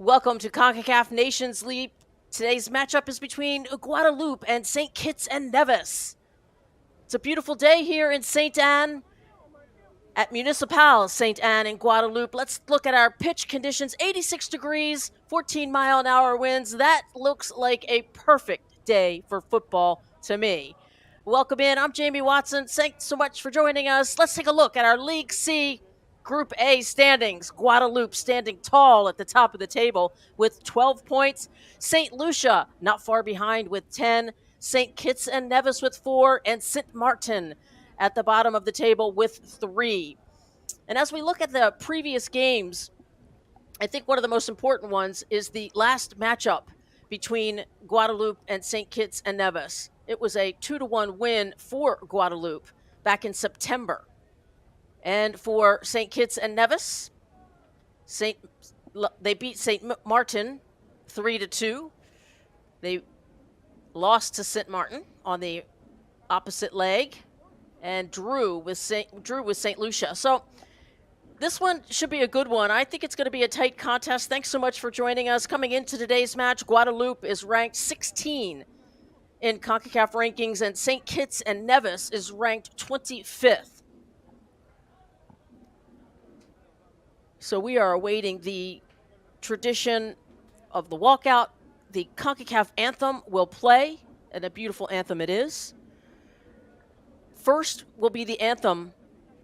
Welcome to Concacaf Nations League. Today's matchup is between Guadeloupe and St. Kitts and Nevis. It's a beautiful day here in St. Anne at Municipal St. Anne in Guadeloupe. Let's look at our pitch conditions. 86 degrees, 14-mile-an-hour winds. That looks like a perfect day for football to me. Welcome in. I'm Jamie Watson. Thanks so much for joining us. Let's take a look at our League C Group A standings. Guadeloupe standing tall at the top of the table with 12 points. St. Lucia not far behind with 10. St. Kitts and Nevis with 4. And St. Martin at the bottom of the table with 3. And as we look at the previous games, I think one of the most important ones is the last matchup between Guadeloupe and St. Kitts and Nevis. It was a 2-1 win for Guadeloupe back in September. And for St. Kitts and Nevis, they beat St. Martin 3-2. They lost to St. Martin on the opposite leg and drew with St. Lucia. So this one should be a good one. I think it's going to be a tight contest. Thanks so much for joining us. Coming into today's match, Guadeloupe is ranked 16 in CONCACAF rankings, and St. Kitts and Nevis is ranked 25th. So we are awaiting the tradition of the walkout. The CONCACAF anthem will play, and a beautiful anthem it is. First will be the anthem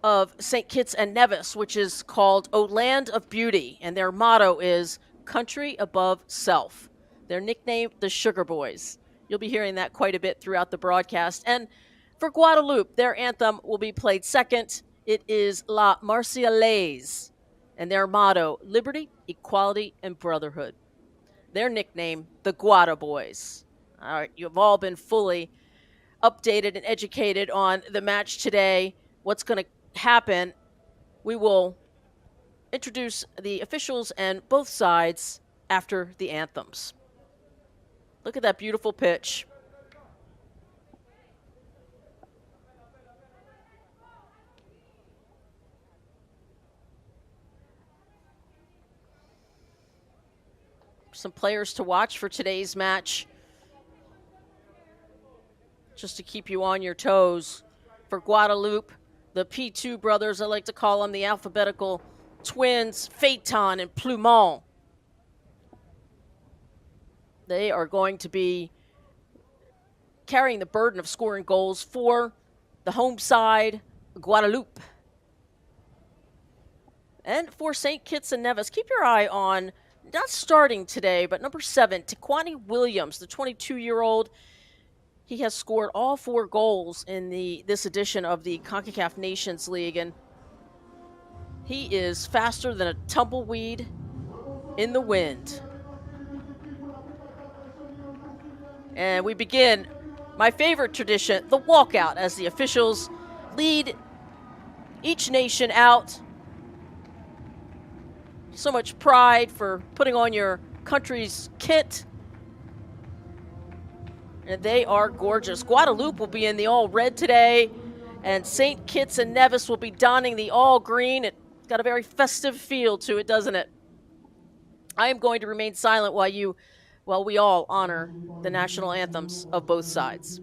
of St. Kitts and Nevis, which is called O Land of Beauty, and their motto is Country Above Self. Their nickname, the Sugar Boys. You'll be hearing that quite a bit throughout the broadcast. And for Guadeloupe, their anthem will be played second. It is La Marseillaise, and their motto, Liberty, Equality, and Brotherhood. Their nickname, the Guada Boys. All right, you've all been fully updated and educated on the match today. What's going to happen, we will introduce the officials and both sides after the anthems. Look at that beautiful pitch. Some players to watch for today's match, just to keep you on your toes. For Guadeloupe, the P2 brothers, I like to call them the alphabetical twins, Phaeton and Plumon. They are going to be carrying the burden of scoring goals for the home side, Guadeloupe. And for St. Kitts and Nevis, keep your eye on, not starting today, but number 7, Taquani Williams, the 22-year-old. He has scored all 4 goals in this edition of the CONCACAF Nations League, and he is faster than a tumbleweed in the wind. And we begin my favorite tradition, the walkout, as the officials lead each nation out. So much pride for putting on your country's kit. And they are gorgeous. Guadeloupe will be in the all red today, and St. Kitts and Nevis will be donning the all green. It's got a very festive feel to it, doesn't it? I am going to remain silent while we all honor the national anthems of both sides.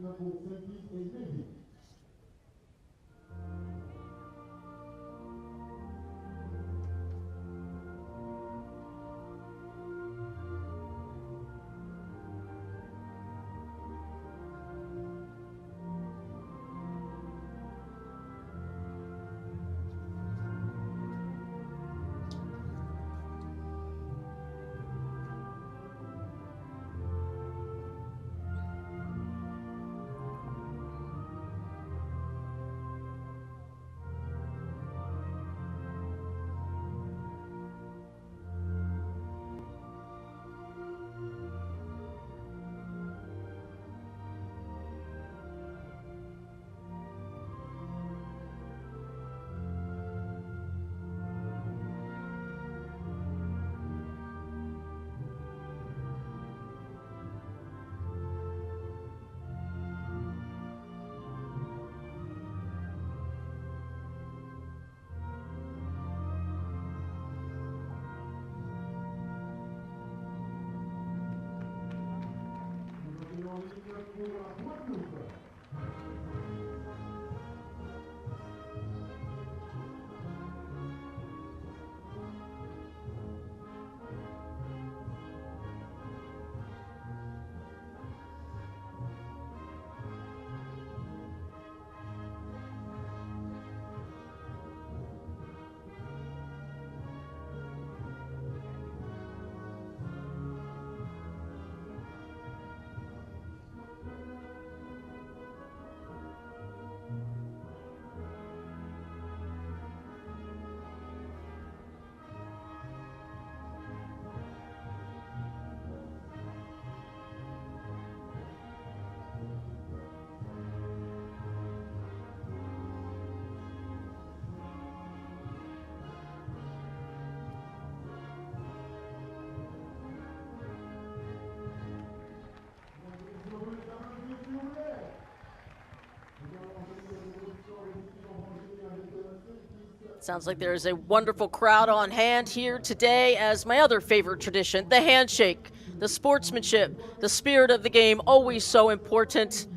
Sounds like there is a wonderful crowd on hand here today, as my other favorite tradition, the handshake, the sportsmanship, the spirit of the game, always so important.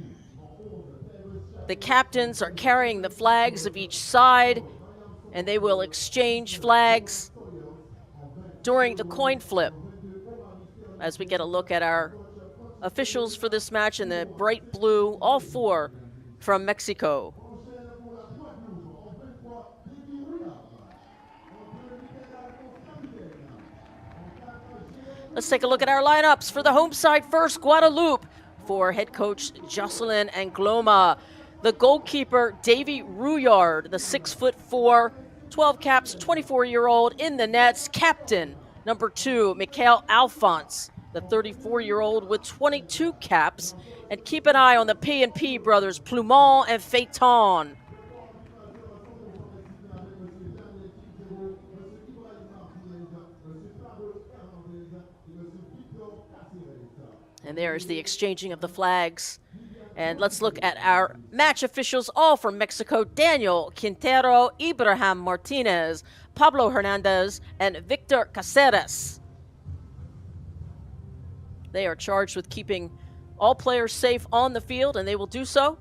The captains are carrying the flags of each side, and they will exchange flags during the coin flip as we get a look at our officials for this match in the bright blue, all four from Mexico. Let's take a look at our lineups for the home side first. Guadeloupe for head coach Jocelyn Angloma. The goalkeeper, Davy Rouillard, the 6'4", 12 caps, 24-year-old in the nets. Captain, number 2, Mikhail Alphonse, the 34-year-old with 22 caps. And keep an eye on the P&P brothers, Plumont and Phaeton. And there's the exchanging of the flags. And let's look at our match officials, all from Mexico. Daniel Quintero, Ibrahim Martinez, Pablo Hernandez, and Victor Caceres. They are charged with keeping all players safe on the field, and they will do so.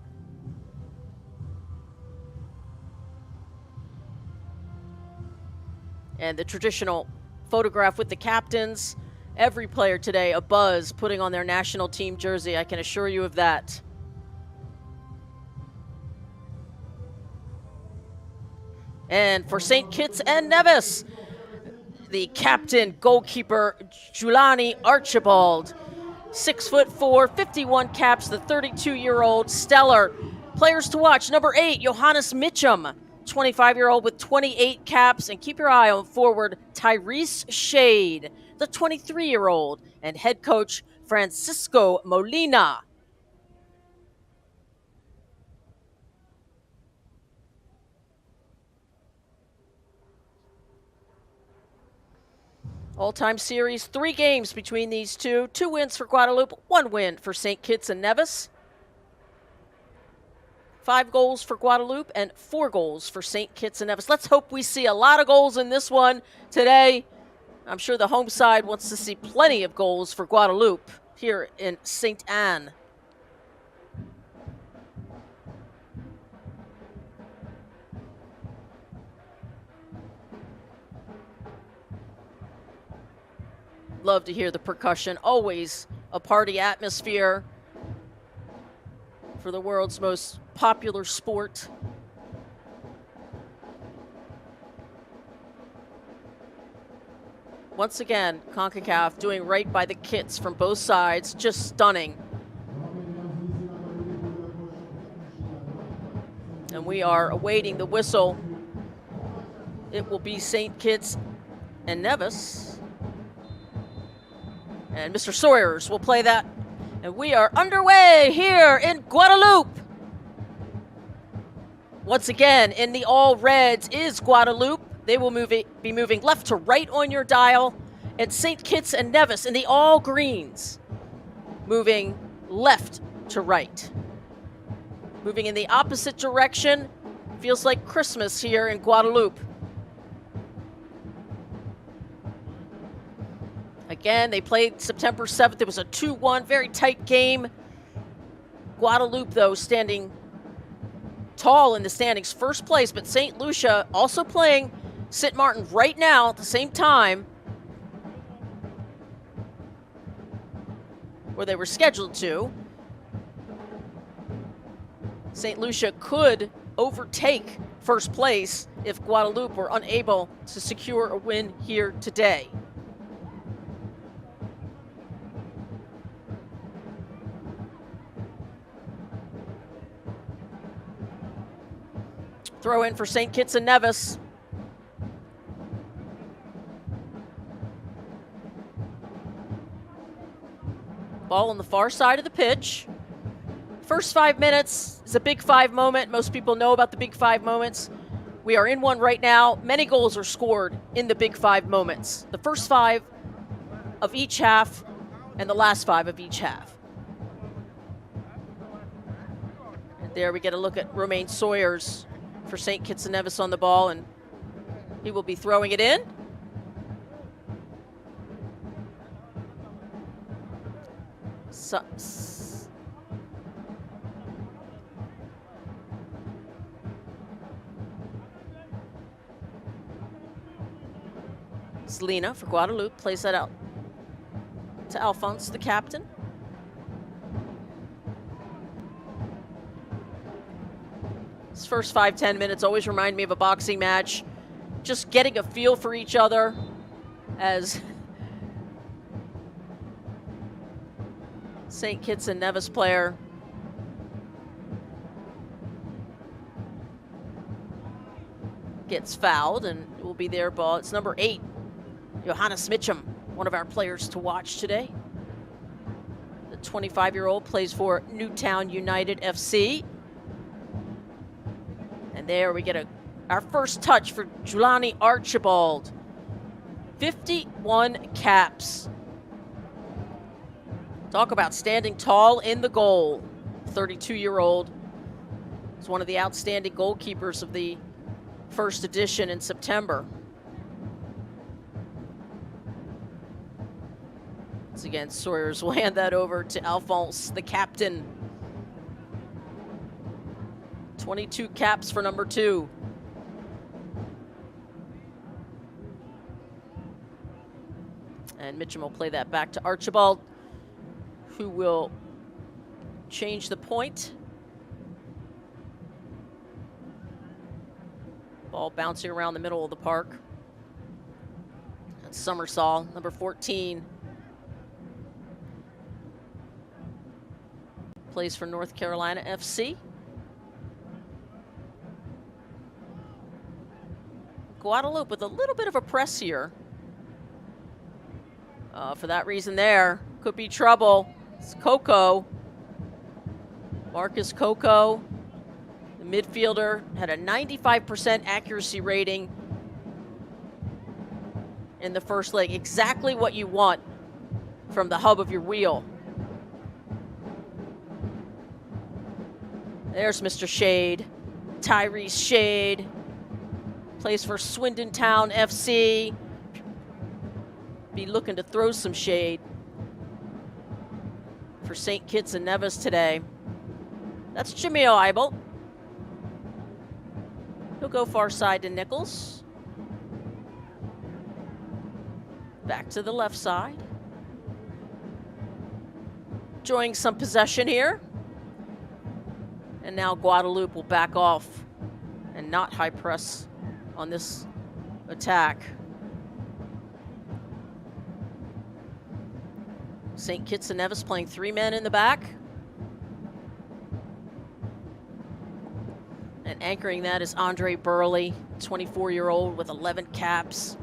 And the traditional photograph with the captains. Every player today a buzz putting on their national team jersey, I can assure you of that. And for St. Kitts and Nevis, the captain, goalkeeper, Julani Archibald. 6'4", 51 caps, the 32-year-old stellar. Players to watch, number 8, Johannes Mitchum, 25-year-old with 28 caps. And keep your eye on forward, Tyrese Shade, the 23-year-old, and head coach Francisco Molina. All-time series, 3 games between these two. 2 wins for Guadeloupe, 1 win for St. Kitts and Nevis. 5 goals for Guadeloupe and 4 goals for St. Kitts and Nevis. Let's hope we see a lot of goals in this one today. I'm sure the home side wants to see plenty of goals for Guadeloupe here in St. Anne. Love to hear the percussion. Always a party atmosphere for the world's most popular sport. Once again, Concacaf doing right by the kits from both sides. Just stunning. And we are awaiting the whistle. It will be St. Kitts and Nevis. And Mr. Sawyers will play that. And we are underway here in Guadeloupe. Once again, in the all reds is Guadeloupe. They will be moving left to right on your dial. And St. Kitts and Nevis in the all greens, moving left to right. Moving in the opposite direction. Feels like Christmas here in Guadeloupe. Again, they played September 7th. It was a 2-1, very tight game. Guadeloupe, though, standing tall in the standings, first place, but St. Lucia also playing St. Martin right now at the same time, where they were scheduled to. St. Lucia could overtake first place if Guadeloupe were unable to secure a win here today. Throw in for St. Kitts and Nevis. Ball on the far side of the pitch. First 5 minutes is a Big Five moment. Most people know about the Big Five moments. We are in one right now. Many goals are scored in the Big Five moments. The first 5 of each half and the last 5 of each half. And there we get a look at Romain Sawyers for St. Kitts and Nevis on the ball, and he will be throwing it in. Selena for Guadeloupe plays that out to Alphonse, the captain. This first 5-10 minutes always remind me of a boxing match. Just getting a feel for each other as St. Kitts and Nevis player gets fouled, and it will be their ball. It's number 8, Johannes Mitchum, one of our players to watch today. The 25-year-old plays for Newtown United FC. And there we get our first touch for Julani Archibald. 51 caps. Talk about standing tall in the goal. 32-year-old is one of the outstanding goalkeepers of the first edition in September. Once again, Sawyers will hand that over to Alphonse, the captain. 22 caps for number 2. And Mitchum will play that back to Archibald, who will change the point. Ball bouncing around the middle of the park. That's Summersall, number 14. Plays for North Carolina FC. Guadeloupe with a little bit of a press here. For that reason there, could be trouble. It's Coco. Marcus Coco, the midfielder, had a 95% accuracy rating in the first leg. Exactly what you want from the hub of your wheel. There's Mr. Shade, Tyrese Shade. Plays for Swindon Town FC. Be looking to throw some shade for St. Kitts and Nevis today. That's Jamil Eibel. He'll go far side to Nichols. Back to the left side. Enjoying some possession here. And now Guadeloupe will back off and not high press on this attack. St. Kitts and Nevis playing 3 men in the back. And anchoring that is Andre Burley, 24-year-old with 11 caps.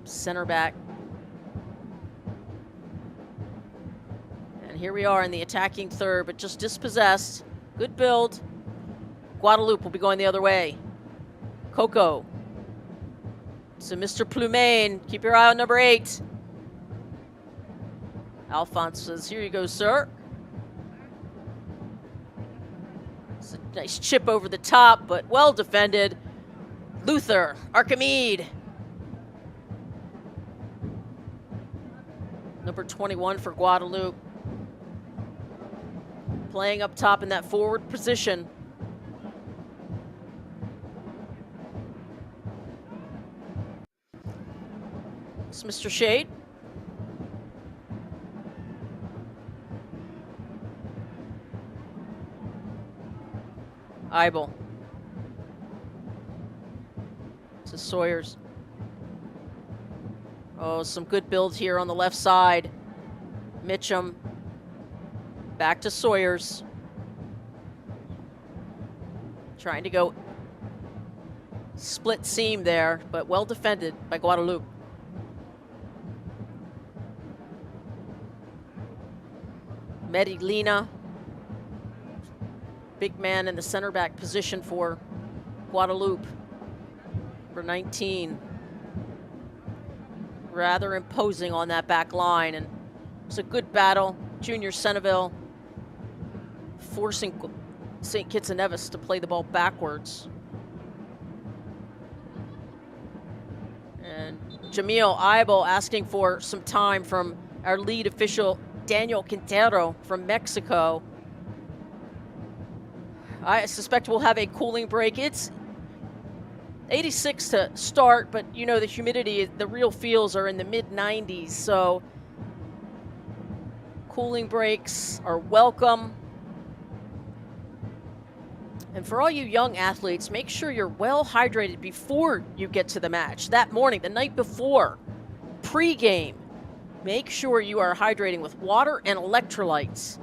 Center back. And here we are in the attacking third, but just dispossessed. Good build. Guadeloupe will be going the other way. Coco. So Mr. Plumain, keep your eye on number 8. Alphonse says, here you go, sir. It's a nice chip over the top, but well defended. Luther, Archimede. Number 21 for Guadeloupe. playing up top in that forward position. It's Mr. Shade. Eibel. To Sawyers. Oh, some good build here on the left side. Mitchum. Back to Sawyers. Trying to go split seam there, but well defended by Guadeloupe. Medellina. Big man in the center back position for Guadeloupe. Number 19. Rather imposing on that back line, and it's a good battle. Junior Centerville forcing St. Kitts and Nevis to play the ball backwards. And Jamil Eibel asking for some time from our lead official, Daniel Quintero from Mexico. I suspect we'll have a cooling break. It's 86 to start, but you know the humidity, the real feels are in the mid-90s, so cooling breaks are welcome. And for all you young athletes, make sure you're well hydrated before you get to the match. That morning, the night before, pre-game, make sure you are hydrating with water and electrolytes.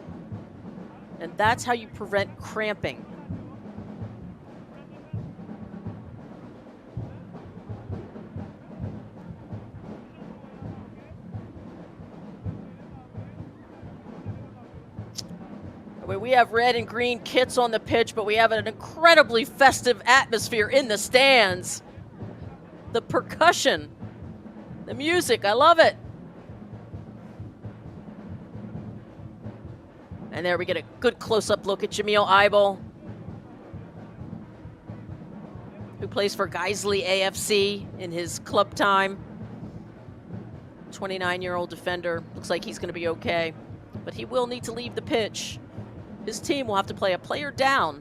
And that's how you prevent cramping. We have red and green kits on the pitch, but we have an incredibly festive atmosphere in the stands. The percussion, the music, I love it. And there we get a good close-up look at Jamil Eibel, who plays for Geisley AFC in his club time. 29-year-old defender. Looks like he's going to be okay, but he will need to leave the pitch. His team will have to play a player down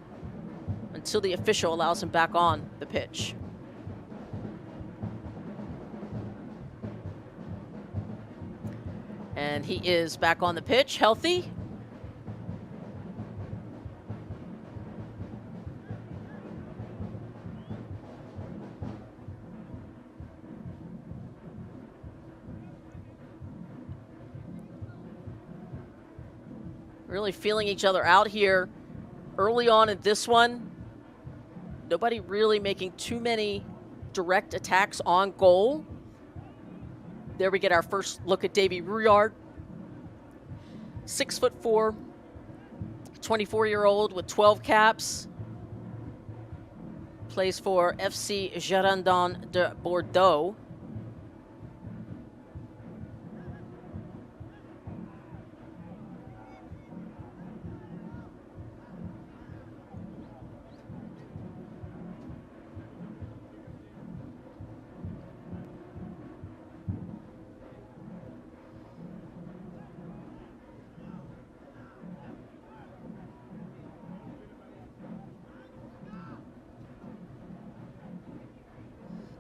until the official allows him back on the pitch. And he is back on the pitch, healthy. Really feeling each other out here early on in this one. Nobody really making too many direct attacks on goal. There we get our first look at Davy Rouillard. 6'4", 24-year-old with 12 caps. Plays for FC Girondins de Bordeaux.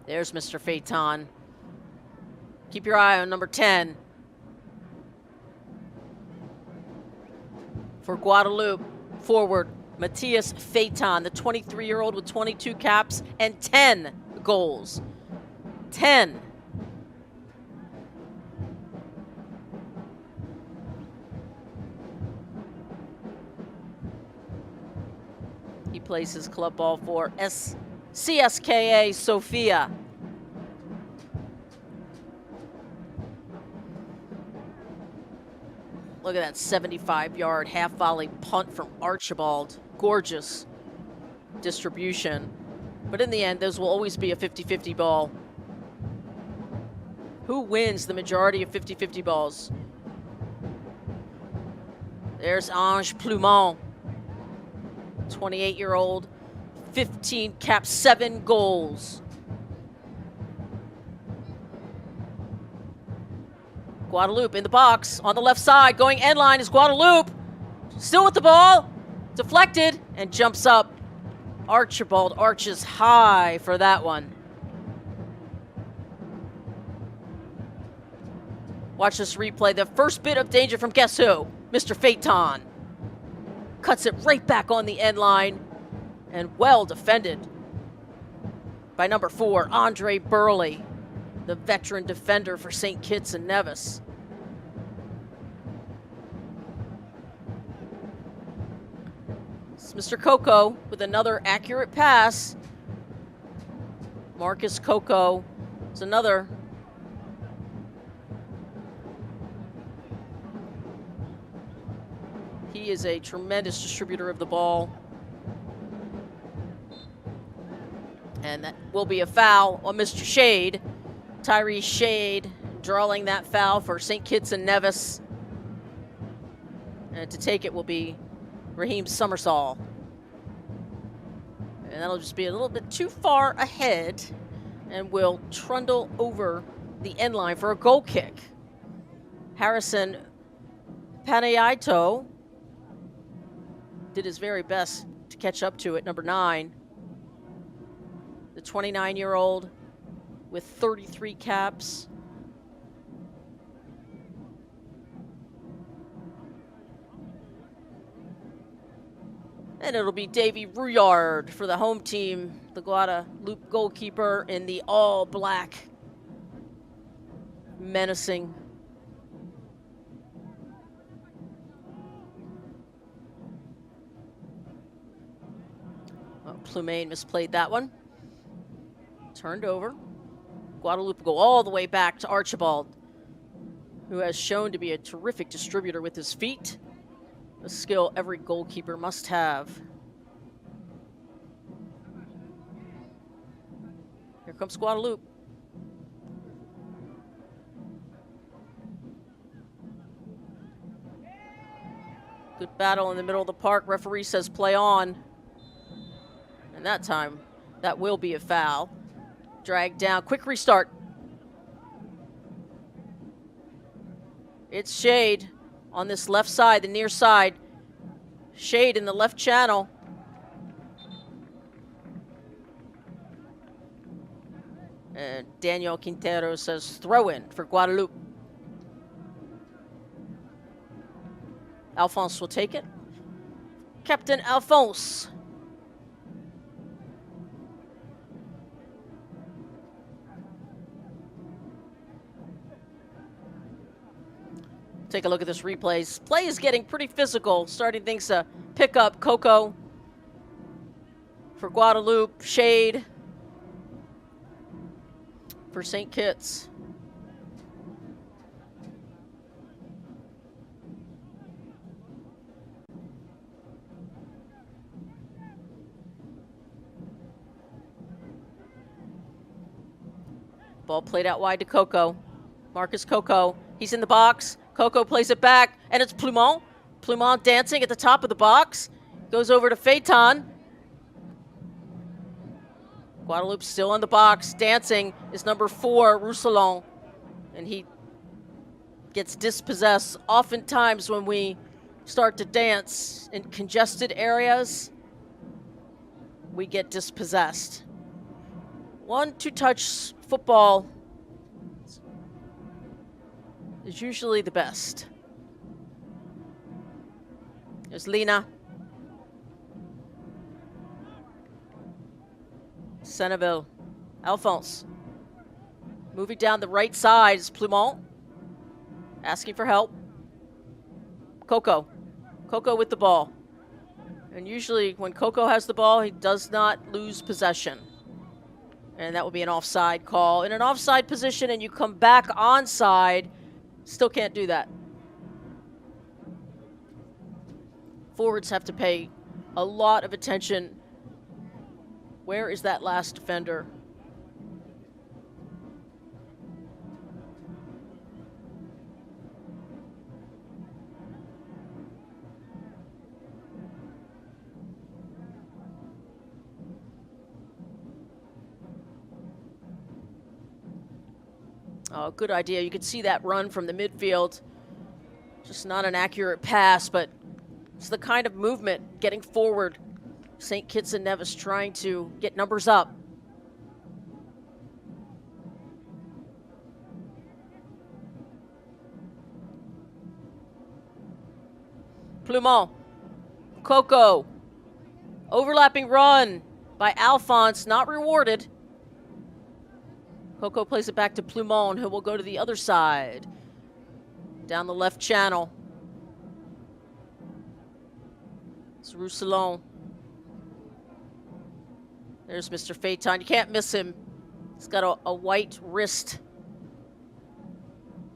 There's Mr. Phaeton. Keep your eye on number 10. For Guadeloupe, forward, Matthias Phaeton, the 23-year-old with 22 caps and 10 goals. 10. He plays his club ball for CSKA Sofia. Look at that 75-yard half-volley punt from Archibald. Gorgeous distribution. But in the end, those will always be a 50-50 ball. Who wins the majority of 50-50 balls? There's Ange Plumont, 28-year-old, 15 caps, 7 goals. Guadeloupe in the box on the left side. Going end line is Guadeloupe. Still with the ball. Deflected and jumps up. Archibald arches high for that one. Watch this replay. The first bit of danger from guess who? Mr. Phaeton. Cuts it right back on the end line. And well defended by number 4, Andre Burley, the veteran defender for St. Kitts and Nevis. It's Mr. Coco with another accurate pass. Marcus Coco is another. He is a tremendous distributor of the ball. And that will be a foul on Mr. Shade. Tyree Shade drawing that foul for St. Kitts and Nevis. And to take it will be Raheem Summersall. And that'll just be a little bit too far ahead and will trundle over the end line for a goal kick. Harrison Panayaito did his very best to catch up to it, number 9. The 29-year-old with 33 caps. And it'll be Davy Rouillard for the home team, the Guadeloupe goalkeeper in the all-black, menacing. Oh, Plumaine misplayed that one. Turned over. Guadeloupe go all the way back to Archibald, who has shown to be a terrific distributor with his feet, a skill every goalkeeper must have. Here comes Guadeloupe. Good battle in the middle of the park. Referee says play on. And that time, that will be a foul. Dragged down. Quick restart. It's Shade on this left side, the near side. Shade in the left channel. And Daniel Quintero says throw in for Guadeloupe. Alphonse will take it. Captain Alphonse. Take a look at this replay. Play is getting pretty physical, starting things to pick up. Coco for Guadeloupe. Shade for St. Kitts. Ball played out wide to Coco. Marcus Coco. He's in the box. Coco plays it back, and it's Plumont. Plumont dancing at the top of the box. Goes over to Phaeton. Guadeloupe still in the box. Dancing is number 4, Roussillon. And he gets dispossessed. Oftentimes when we start to dance in congested areas, we get dispossessed. 1-2 touch football is usually the best. There's Lena. Seneville. Alphonse. Moving down the right side is Plumont. Asking for help. Coco. Coco with the ball. And usually when Coco has the ball, he does not lose possession. And that will be an offside call. In an offside position and you come back onside, still can't do that. Forwards have to pay a lot of attention. Where is that last defender? Oh, good idea. You could see that run from the midfield. Just not an accurate pass, but It's the kind of movement getting forward. St. Kitts and Nevis trying to get numbers up. Plumont. Coco. Overlapping run by Alphonse, not rewarded. Coco plays it back to Plumont, who will go to the other side. Down the left channel. It's Roussillon. There's Mr. Phaeton. You can't miss him. He's got a white wrist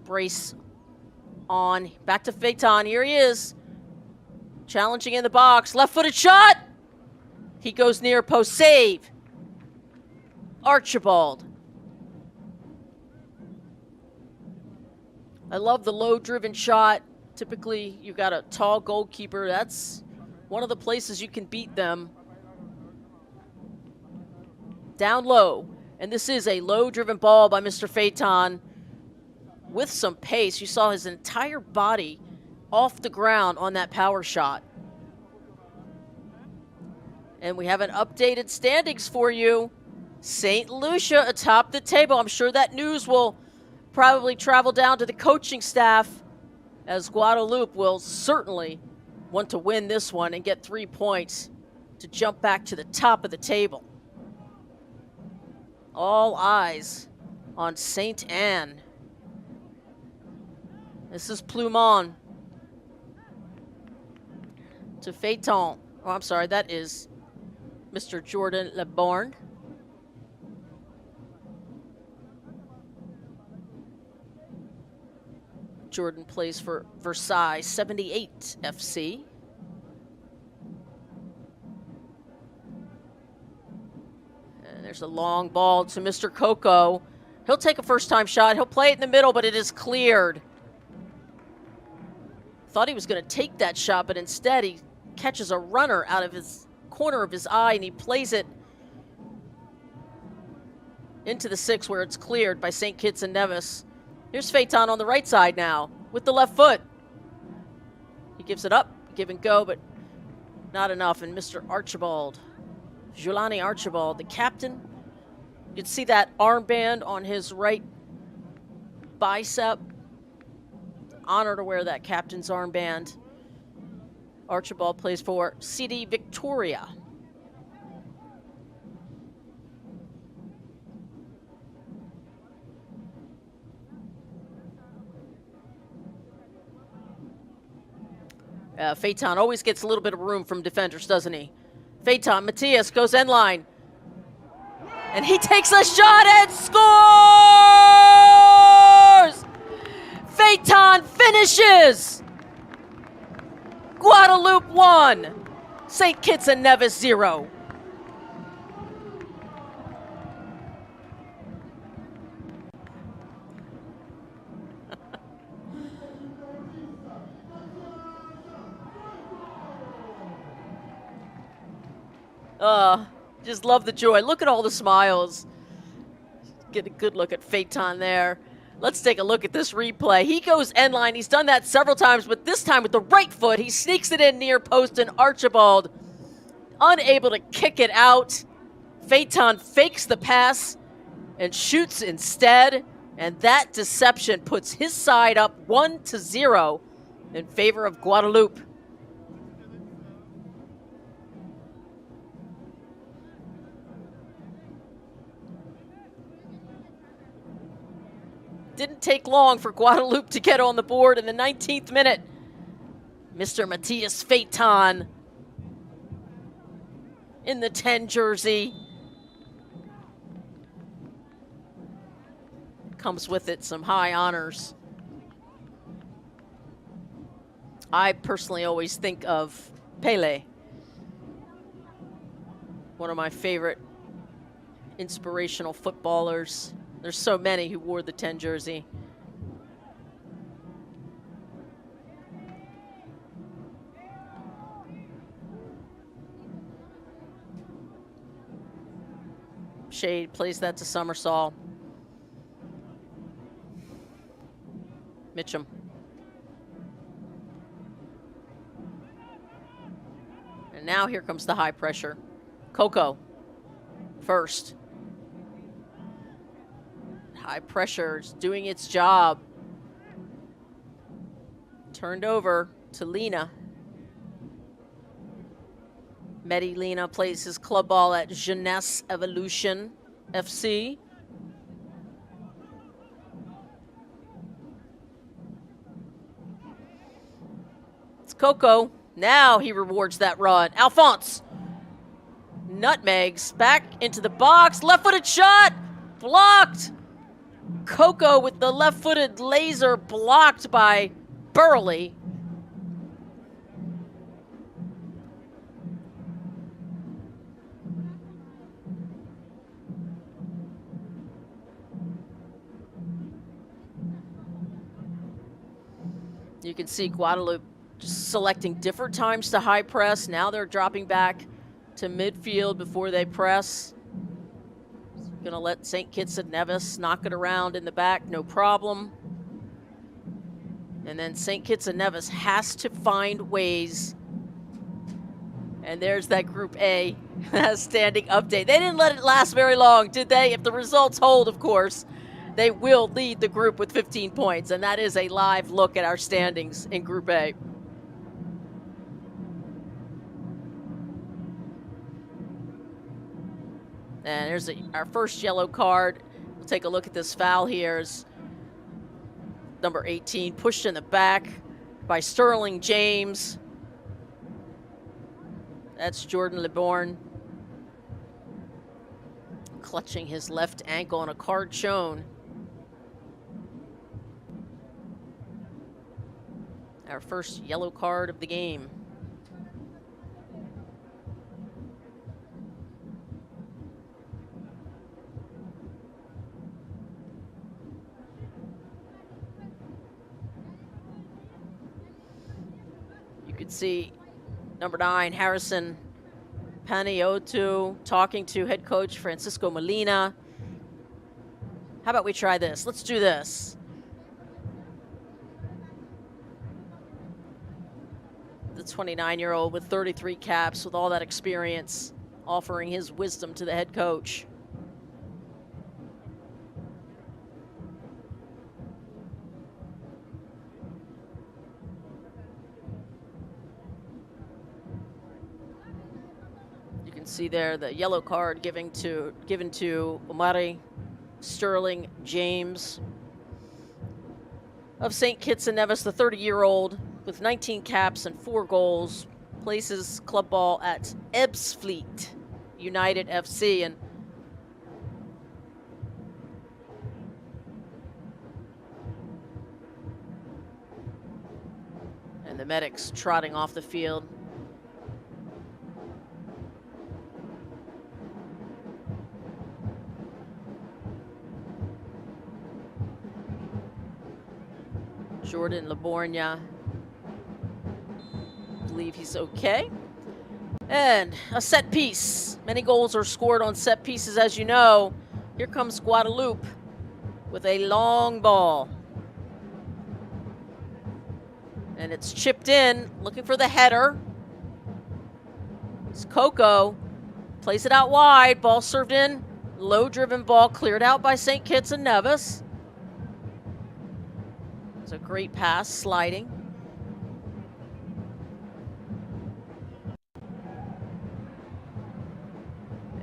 brace on. Back to Phaeton. Here he is. Challenging in the box. Left-footed shot. He goes near post. Save. Archibald. I love the low-driven shot. Typically, you've got a tall goalkeeper. That's one of the places you can beat them. Down low. And this is a low-driven ball by Mr. Phaeton with some pace. You saw his entire body off the ground on that power shot. And we have an updated standings for you. St. Lucia atop the table. I'm sure that news will probably travel down to the coaching staff, as Guadeloupe will certainly want to win this one and get 3 points to jump back to the top of the table. All eyes on St. Anne. This is Plumont to Phaeton. Oh, I'm sorry, that is Mr. Jordan Leborn. Jordan plays for Versailles 78 FC. And there's a long ball to Mr. Coco. He'll take a first-time shot. He'll play it in the middle, but it is cleared. Thought he was going to take that shot, but instead he catches a runner out of his corner of his eye, and he plays it into the 6 where it's cleared by St. Kitts and Nevis. Here's Phaeton on the right side now with the left foot. He gives it up, give and go, but not enough. And Mr. Archibald, Julani Archibald, the captain, you can see that armband on his right bicep. Honor to wear that captain's armband. Archibald plays for CD Victoria. Phaeton always gets a little bit of room from defenders, doesn't he? Phaeton, Matthias goes end line. And he takes a shot and scores! Phaeton finishes! Guadeloupe 1, St. Kitts and Nevis 0. Just love the joy. Look at all the smiles. Get a good look at Phaeton there. Let's take a look at this replay. He goes end line. He's done that several times, but this time with the right foot, he sneaks it in near post, and Archibald unable to kick it out. Phaeton fakes the pass and shoots instead, and that deception puts his side up 1-0 in favor of Guadeloupe. Didn't take long for Guadeloupe to get on the board in the 19th minute. Mr. Matthias Phaeton in the 10 jersey. Comes with it some high honors. I personally always think of Pele, one of my favorite inspirational footballers. There's so many who wore the 10 jersey. Shade plays that to Summersall. Mitchum. And now here comes the high pressure. Coco first. High pressure is doing its job. Turned over to Lena. Mehdi Lena plays his club ball at Jeunesse Evolution FC. It's Coco. Now he rewards that run. Alphonse nutmegs back into the box. Left-footed shot. Blocked. Coco with the left-footed laser blocked by Burley. You can see Guadeloupe just selecting different times to high press. Now they're dropping back to midfield before they press. Gonna let St. Kitts and Nevis knock it around in the back, no problem. And then St. Kitts and Nevis has to find ways. And there's that Group A standing update. They didn't let it last very long, did they? If the results hold, of course, they will lead the group with 15 points. And that is a live look at our standings in Group A. And there's our first yellow card. We'll take a look at this foul here. Is number 18 pushed in the back by Sterling James. That's Jordan LeBourne clutching his left ankle on a card shown. Our first yellow card of the game. You can see number 9, Harrison Paniotu, talking to head coach Francisco Molina. How about we try this? Let's do this. The 29-year-old with 33 caps, with all that experience, offering his wisdom to the head coach. See there the yellow card given to Omari Sterling James of St. Kitts and Nevis, the 30-year-old with 19 caps and 4 goals, places club ball at Ebbsfleet United FC. And the medics trotting off the field. Jordan LeBourne, I believe he's okay. And a set piece. Many goals are scored on set pieces, as you know. Here comes Guadeloupe with a long ball. And it's chipped in, looking for the header. It's Coco. Plays it out wide. Ball served in. Low-driven ball cleared out by St. Kitts and Nevis. It's a great pass, sliding.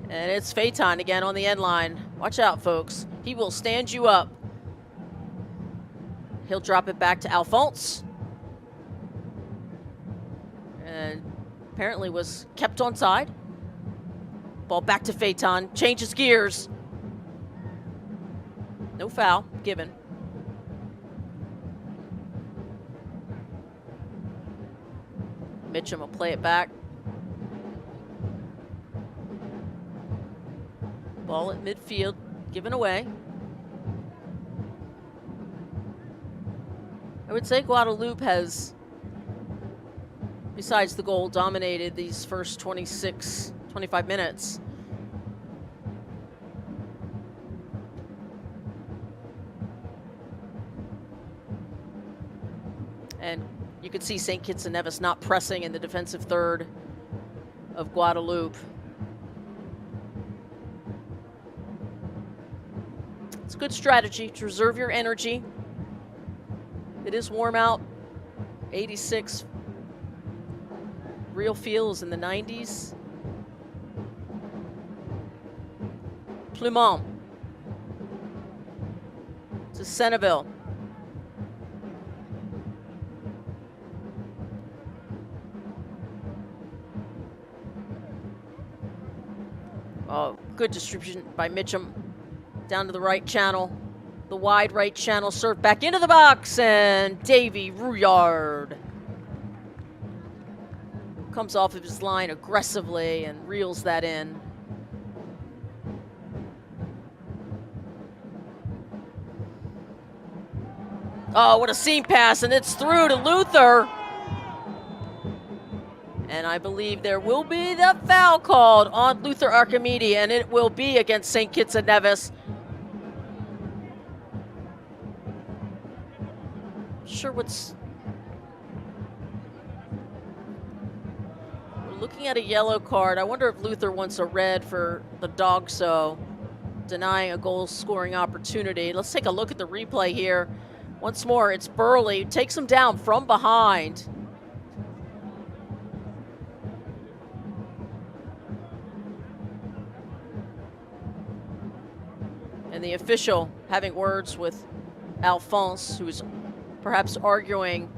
And it's Phaeton again on the end line. Watch out, folks. He will stand you up. He'll drop it back to Alphonse. And apparently was kept onside. Ball back to Phaeton. Changes gears. No foul given. Mitchum will play it back. Ball at midfield, given away. I would say Guadeloupe has, besides the goal, dominated these first 25 minutes. And you could see St. Kitts and Nevis not pressing in the defensive third. of Guadeloupe. It's a good strategy to reserve your energy. It is warm out, 86. Real feel is in the 90s. Plumont to Seneville. Oh, good distribution by Mitchum. Down to the right channel. The wide right channel, served back into the box, and Davy Rouillard comes off of his line aggressively and reels that in. Oh, what a seam pass, and it's through to Luther. And I believe there will be the foul called on Luther Archimedes, and it will be against St. Kitts and Nevis. Sure what's... We're looking at a yellow card. I wonder if Luther wants a red for the dog, so denying a goal-scoring opportunity. Let's take a look at the replay here. Once more, it's Burley. Takes him down from behind. And the official having words with Alphonse, who's perhaps arguing.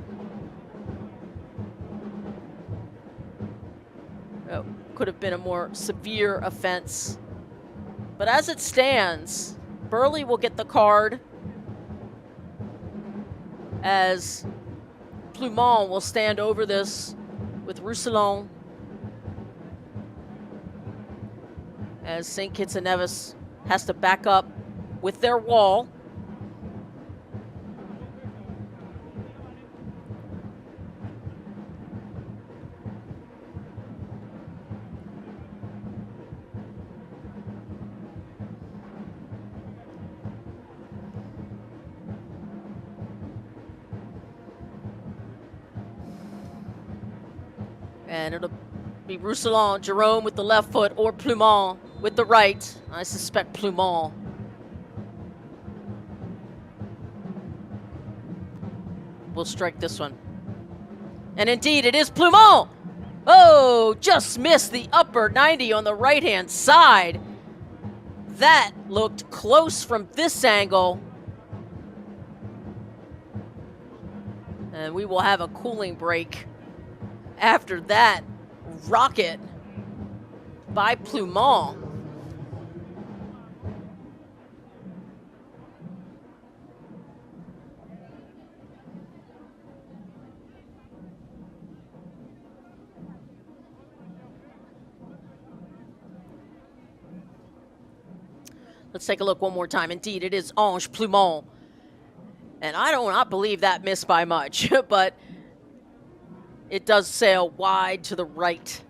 Oh, could have been a more severe offense. But as it stands, Burley will get the card, as Plumont will stand over this with Roussillon, as St. Kitts and Nevis has to back up with their wall. And it'll be Roussillon, Jerome with the left foot, or Plumont with the right. I suspect Plumont. Will strike this one. And indeed, it is Plumont! Oh, just missed the upper 90 on the right-hand side. That looked close from this angle. And we will have a cooling break after that rocket by Plumont. Let's take a look one more time. Indeed, it is Ange Plumont. And I do not believe that missed by much, but it does sail wide to the right.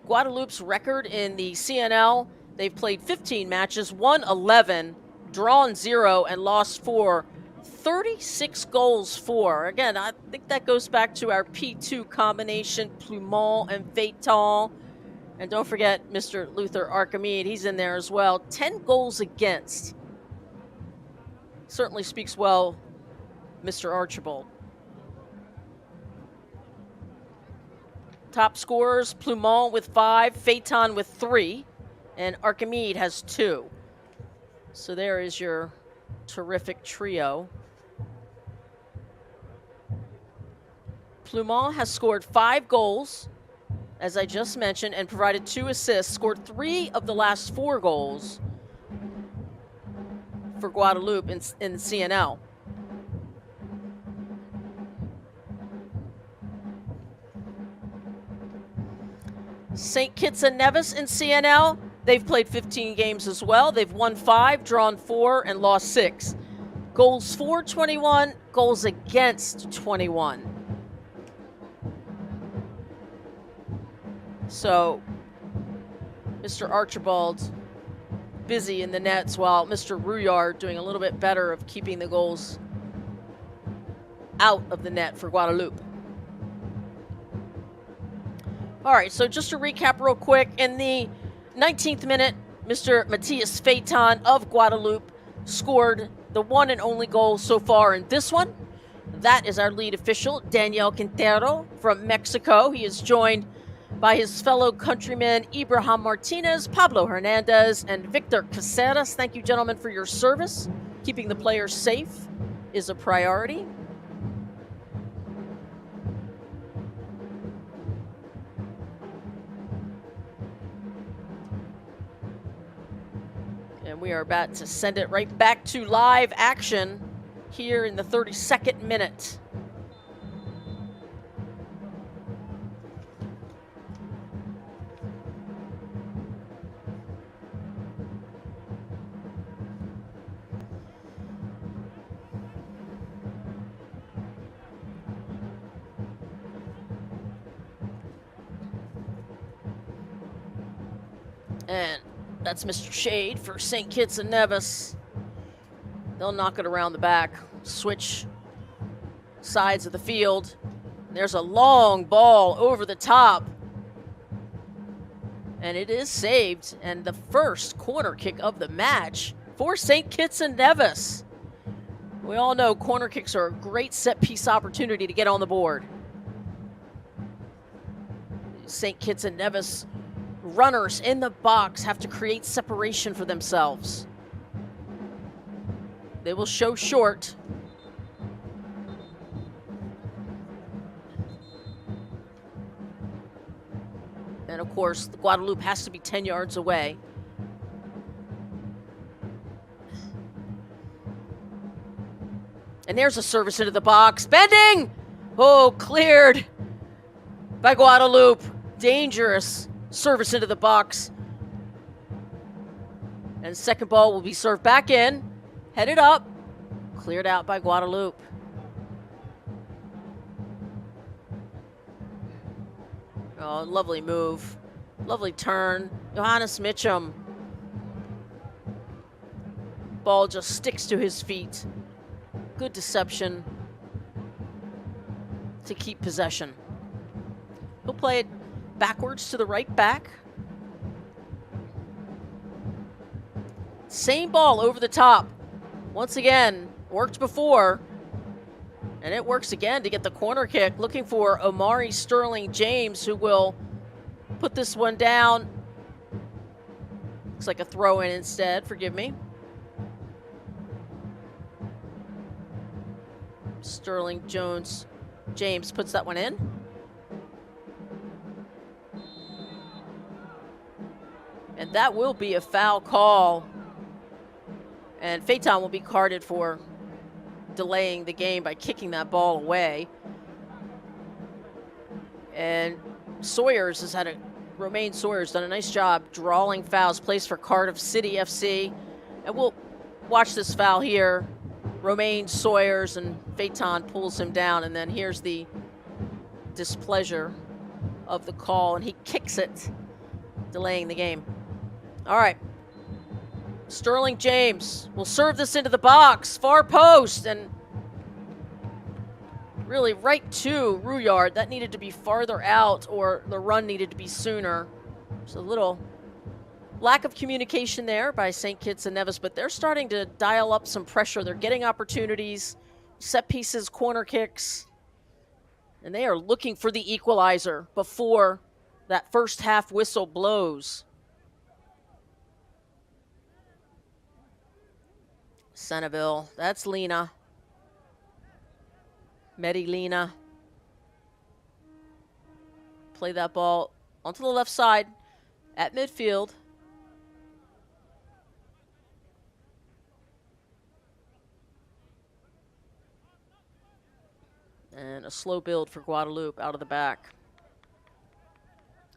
Guadeloupe's record in the CNL, they've played 15 matches, won 11, drawn 0, and lost 4. 36 goals for. Again, I think that goes back to our P2 combination, Plumont and Phaeton. And don't forget Mr. Luther Archimedes, he's in there as well. 10 goals against. Certainly speaks well, Mr. Archibald. Top scorers, Plumont with 5, Phaeton with 3, and Archimedes has 2. So there is your terrific trio. Plumont has scored 5 goals, as I just mentioned, and provided 2 assists, scored 3 of the last 4 goals for Guadeloupe in the CNL. St. Kitts and Nevis in CNL, they've played 15 games as well. They've won 5, drawn 4, and lost 6. Goals for 21, goals against 21. So, Mr. Archibald busy in the nets, while Mr. Rouillard doing a little bit better of keeping the goals out of the net for Guadeloupe. All right, so just to recap real quick, in the 19th minute, Mr. Matias Feitan of Guadeloupe scored the one and only goal so far in this one. That is our lead official, Daniel Quintero from Mexico. He is joined by his fellow countrymen Ibrahim Martinez, Pablo Hernandez, and Victor Caceres. Thank you, gentlemen, for your service. Keeping the players safe is a priority. And we are about to send it right back to live action here in the 32nd minute. And that's Mr. Shade for St. Kitts and Nevis. They'll knock it around the back, switch sides of the field. There's a long ball over the top. And it is saved. And the first corner kick of the match for St. Kitts and Nevis. We all know corner kicks are a great set piece opportunity to get on the board. St. Kitts and Nevis runners in the box have to create separation for themselves. They will show short. And of course, the Guadeloupe has to be 10 yards away. And there's a service into the box. Bending! Oh, cleared by Guadeloupe. Dangerous service into the box. And second ball will be served back in. Headed up. Cleared out by Guadeloupe. Oh, lovely move. Lovely turn. Johannes Mitchum. Ball just sticks to his feet. Good deception to keep possession. He'll play it backwards to the right back. Same ball over the top. Once again, worked before. And it works again to get the corner kick. Looking for Omari Sterling James, who will put this one down. Looks like a throw-in instead, forgive me. Sterling James puts that one in. And that will be a foul call. And Feitan will be carded for delaying the game by kicking that ball away. And Romain Sawyer's done a nice job drawing fouls, placed for Cardiff City FC. And we'll watch this foul here. Romain Sawyers, and Feitan pulls him down, and then here's the displeasure of the call, and he kicks it, delaying the game. All right. Sterling James will serve this into the box, far post, and really right to Rouillard. That needed to be farther out, or the run needed to be sooner. Just a little lack of communication there by St. Kitts and Nevis, but they're starting to dial up some pressure. They're getting opportunities, set pieces, corner kicks, and they are looking for the equalizer before that first half whistle blows. Centerville, that's Lena. Medellina. Play that ball onto the left side at midfield. And a slow build for Guadeloupe out of the back.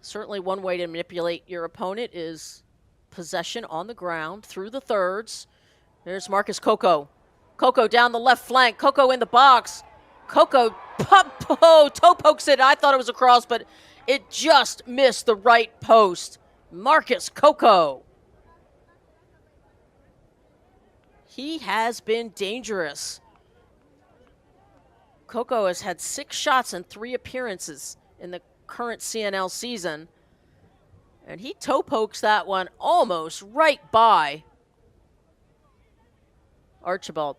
Certainly one way to manipulate your opponent is possession on the ground through the thirds. There's Marcus Coco. Coco down the left flank. Coco in the box. Coco toe pokes it. I thought it was a cross, but it just missed the right post. Marcus Coco. He has been dangerous. Coco has had 6 shots and 3 appearances in the current CNL season. And he toe pokes that one almost right by Archibald.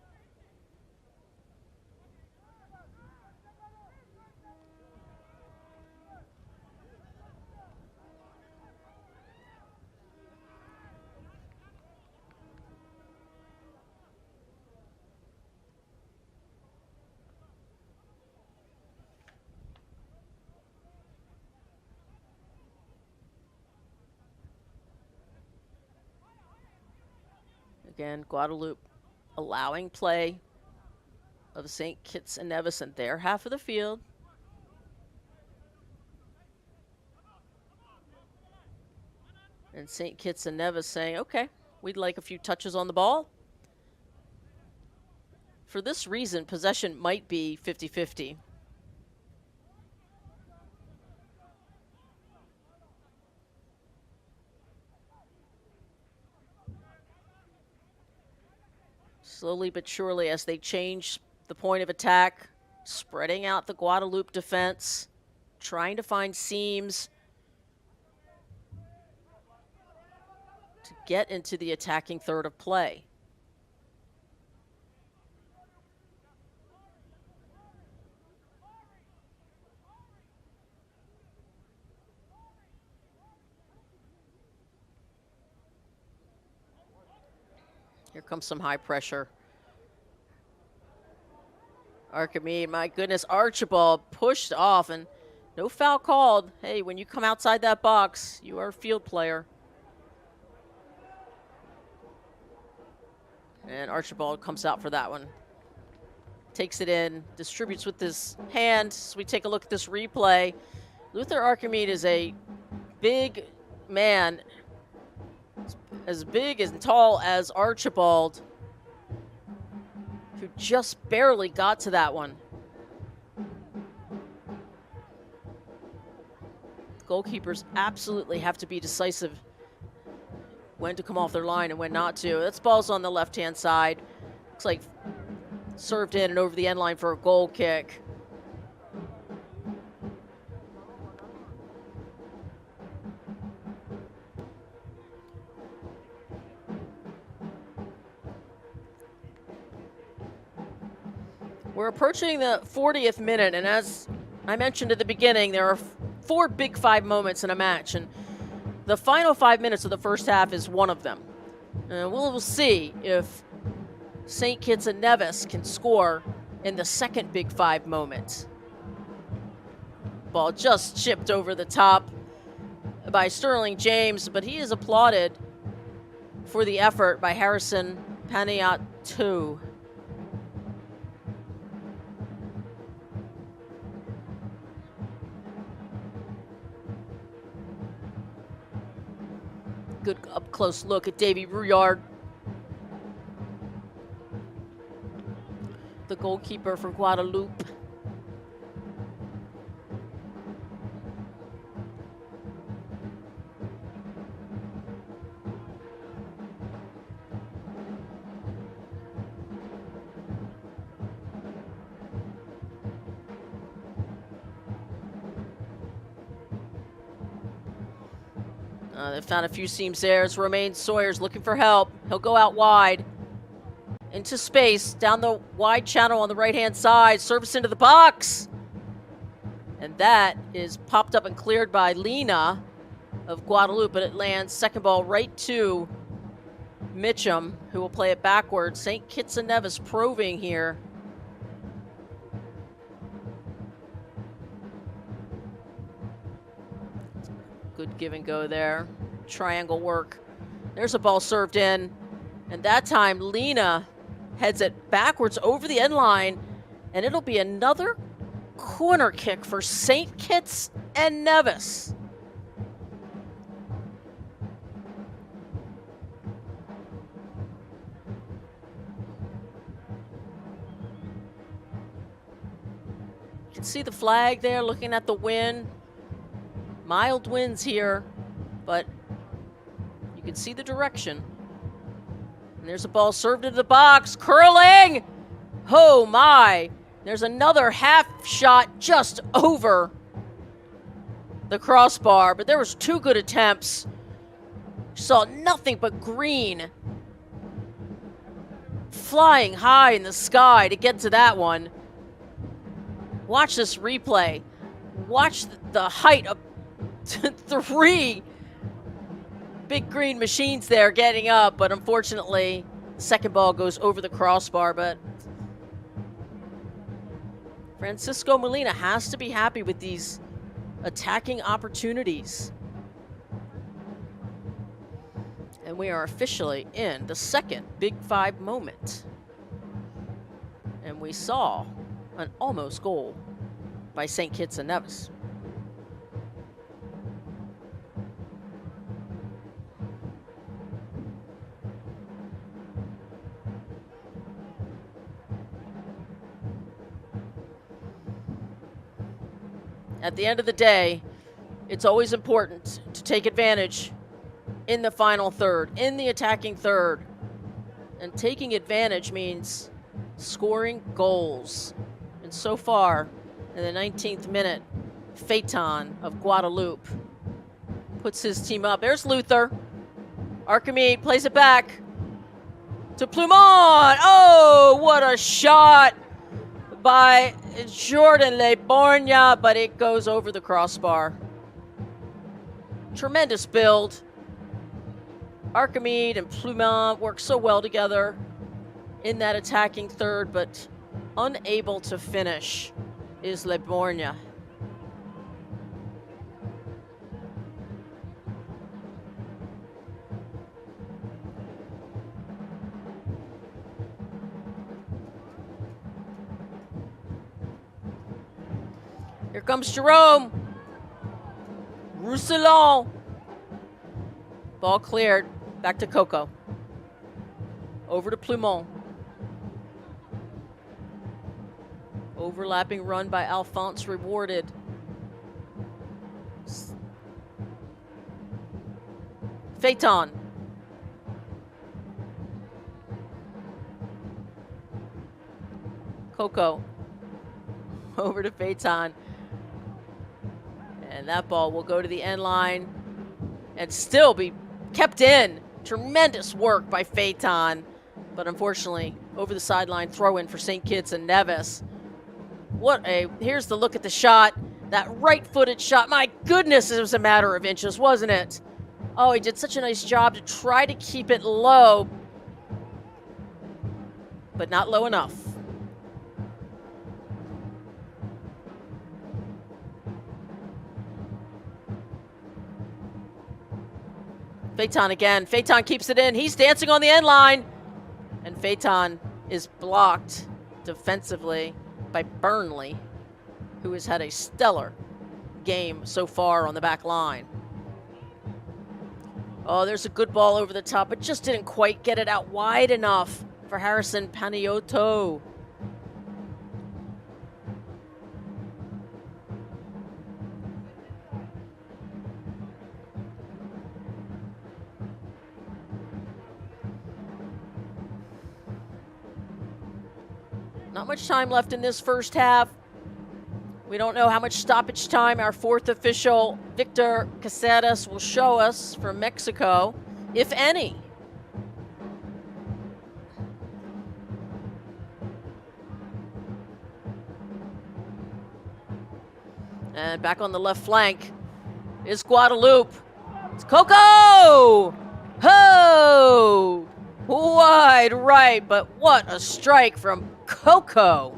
Again, Guadeloupe allowing play of St. Kitts and Nevis in their half of the field. And St. Kitts and Nevis saying, okay, we'd like a few touches on the ball. For this reason, possession might be 50-50. Slowly but surely, as they change the point of attack, spreading out the Guadeloupe defense, trying to find seams to get into the attacking third of play. Here comes some high pressure. Archimede, my goodness, Archibald pushed off and no foul called. Hey, when you come outside that box, you are a field player. And Archibald comes out for that one. Takes it in, distributes with his hand. As we take a look at this replay, Luther Archimede is a big man, as big and tall as Archibald, who just barely got to that one. Goalkeepers absolutely have to be decisive when to come off their line and when not to. This ball's on the left-hand side. Looks like served in and over the end line for a goal kick. We're approaching the 40th minute, and as I mentioned at the beginning, there are 4 big 5 moments in a match, and the final 5 minutes of the first half is one of them. We'll see if St. Kitts and Nevis can score in the second big 5 moment. Ball just chipped over the top by Sterling James, but he is applauded for the effort by Harrison Paniatu. Good up-close look at Davy Rouillard, the goalkeeper for Guadeloupe. They found a few seams there. It's Romain Sawyer's looking for help. He'll go out wide into space, down the wide channel on the right-hand side, service into the box. And that is popped up and cleared by Lena of Guadeloupe, but it lands second ball right to Mitchum, who will play it backwards. St. Kitts and Nevis probing here. Good give and go there. Triangle work. There's a ball served in. And that time, Lena heads it backwards over the end line. And it'll be another corner kick for St. Kitts and Nevis. You can see the flag there looking at the wind. Mild winds here, but you can see the direction. And there's a ball served into the box, curling! Oh my! There's another half shot just over the crossbar, but there was 2 good attempts. Saw nothing but green flying high in the sky to get to that one. Watch this replay. Watch the height of 3 big green machines there getting up, but unfortunately, the second ball goes over the crossbar. But Francisco Molina has to be happy with these attacking opportunities. And we are officially in the second Big Five moment. And we saw an almost goal by St. Kitts and Nevis. At the end of the day, it's always important to take advantage in the final third, in the attacking third. And taking advantage means scoring goals. And so far, in the 19th minute, Phaeton of Guadeloupe puts his team up. There's Luther. Archimede plays it back to Plumon. Oh, what a shot by Jordan Lebornia, but it goes over the crossbar. Tremendous build. Archimede and Plumon work so well together in that attacking third, but unable to finish is Lebornia. Here comes Jerome. Roussillon. Ball cleared. Back to Coco. Over to Plumon. Overlapping run by Alphonse rewarded. Phaeton. Coco. Over to Phaeton. And that ball will go to the end line and still be kept in. Tremendous work by Phaeton. But unfortunately, over the sideline throw in for St. Kitts and Nevis. Here's the look at the shot. That right-footed shot. My goodness, it was a matter of inches, wasn't it? Oh, he did such a nice job to try to keep it low, but not low enough. Phaeton again. Phaeton keeps it in. He's dancing on the end line. And Phaeton is blocked defensively by Burnley, who has had a stellar game so far on the back line. Oh, there's a good ball over the top, but just didn't quite get it out wide enough for Harrison Paniotto. Not much time left in this first half. We don't know how much stoppage time our fourth official, Victor Caceres, will show us from Mexico, if any. And back on the left flank is Guadeloupe. It's Coco! Ho! Wide right, but what a strike from Coco.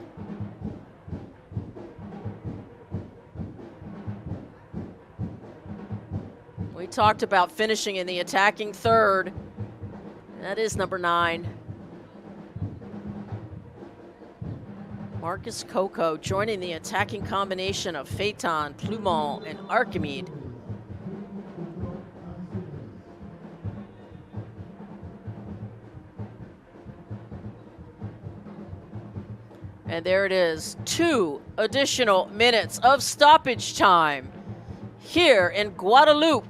We talked about finishing in the attacking third. That is number 9. Marcus Coco joining the attacking combination of Phaeton, Plumon, and Archimede. And there it is, 2 additional minutes of stoppage time here in Guadeloupe.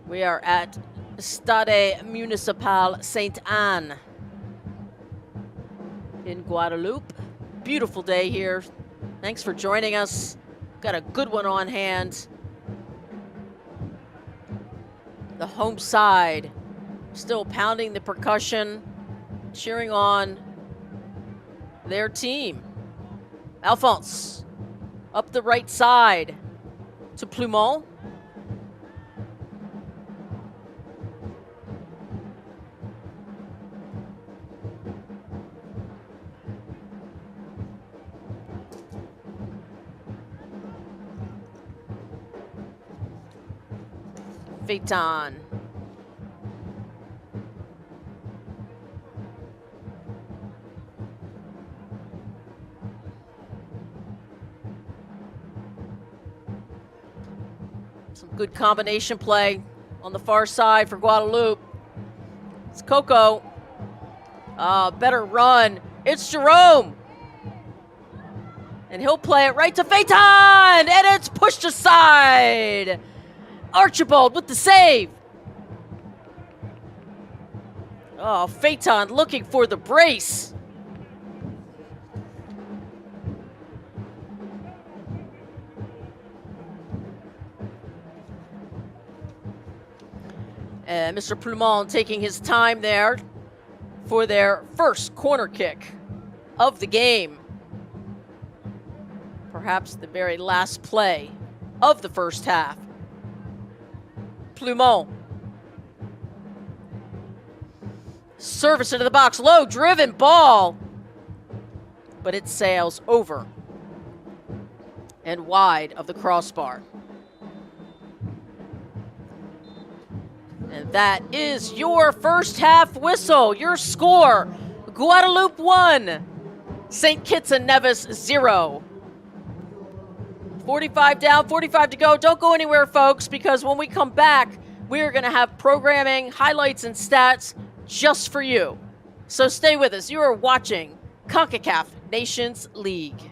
We are at Stade Municipal Sainte Anne in Guadeloupe. Beautiful day here. Thanks for joining us. Got a good one on hand. The home side still pounding the percussion, cheering on their team. Alphonse up the right side to Plumont. Phaeton. Some good combination play on the far side for Guadeloupe. It's Coco. Better run. It's Jerome. And he'll play it right to Phaeton. And it's pushed aside. Archibald with the save. Oh, Phaeton looking for the brace. And Mr. Plumont taking his time there for their first corner kick of the game. Perhaps the very last play of the first half. Plumont. Service into the box, low, driven ball. But it sails over and wide of the crossbar. And that is your first half whistle. Your score, Guadeloupe 1, St. Kitts and Nevis 0. 45 down, 45 to go. Don't go anywhere, folks, because when we come back, we're going to have programming, highlights, and stats just for you. So stay with us. You are watching Concacaf Nations League.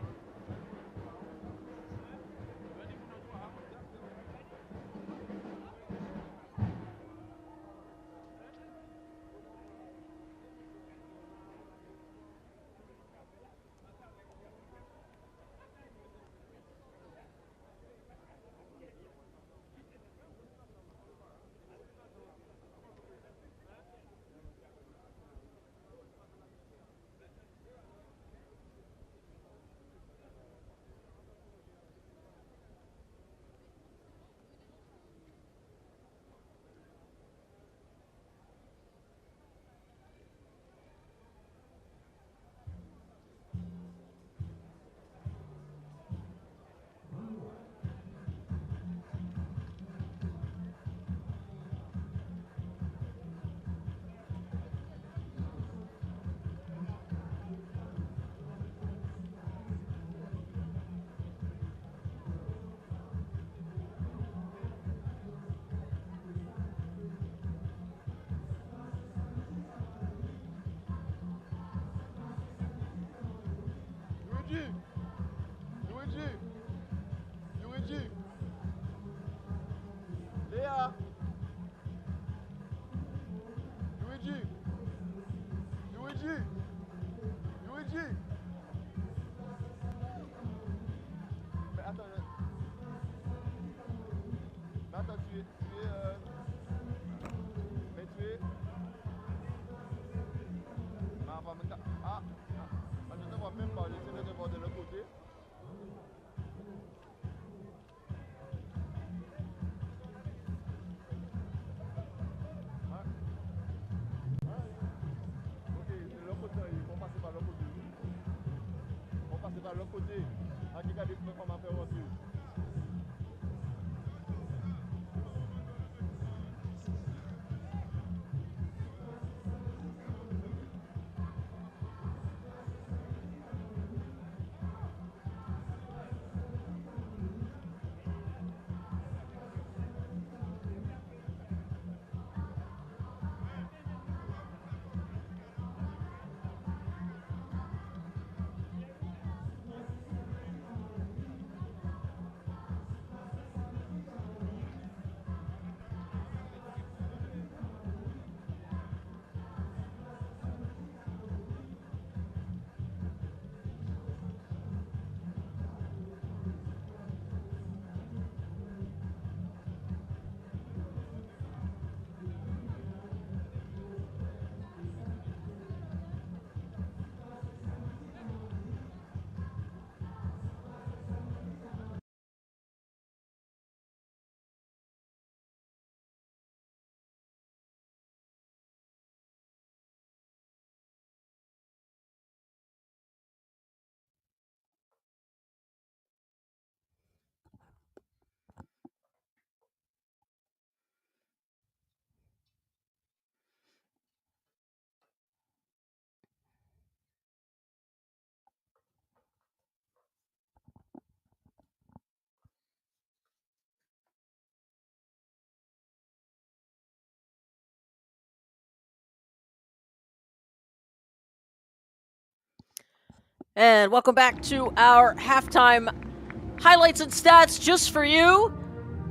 And welcome back to our halftime highlights and stats just for you.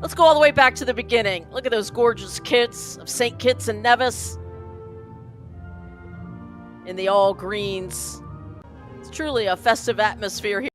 Let's go all the way back to the beginning. Look at those gorgeous kits of St. Kitts and Nevis in the all greens. It's truly a festive atmosphere here.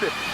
Stade.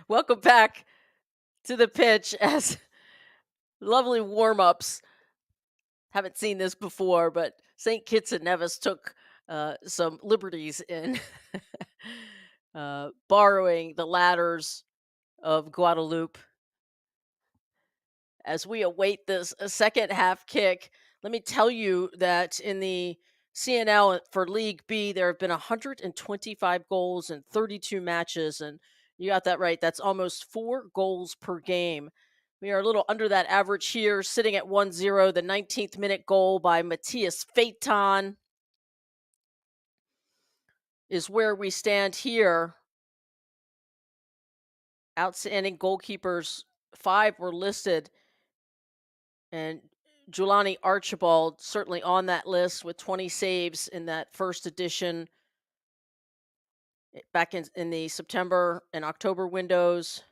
Welcome back to the pitch as lovely warm ups. Haven't seen this before, but St. Kitts and Nevis took some liberties in borrowing the ladders of Guadeloupe as we await this second half kick. Let me tell you that in the CNL for League B, there have been 125 goals in 32 matches. And you got that right. That's almost 4 goals per game. We are a little under that average here, sitting at 1-0. The 19th minute goal by Matthias Phaeton is where we stand here. outstanding goalkeepers, 5 were listed, and Julani Archibald certainly on that list with 20 saves in that first edition back in the September and October windows.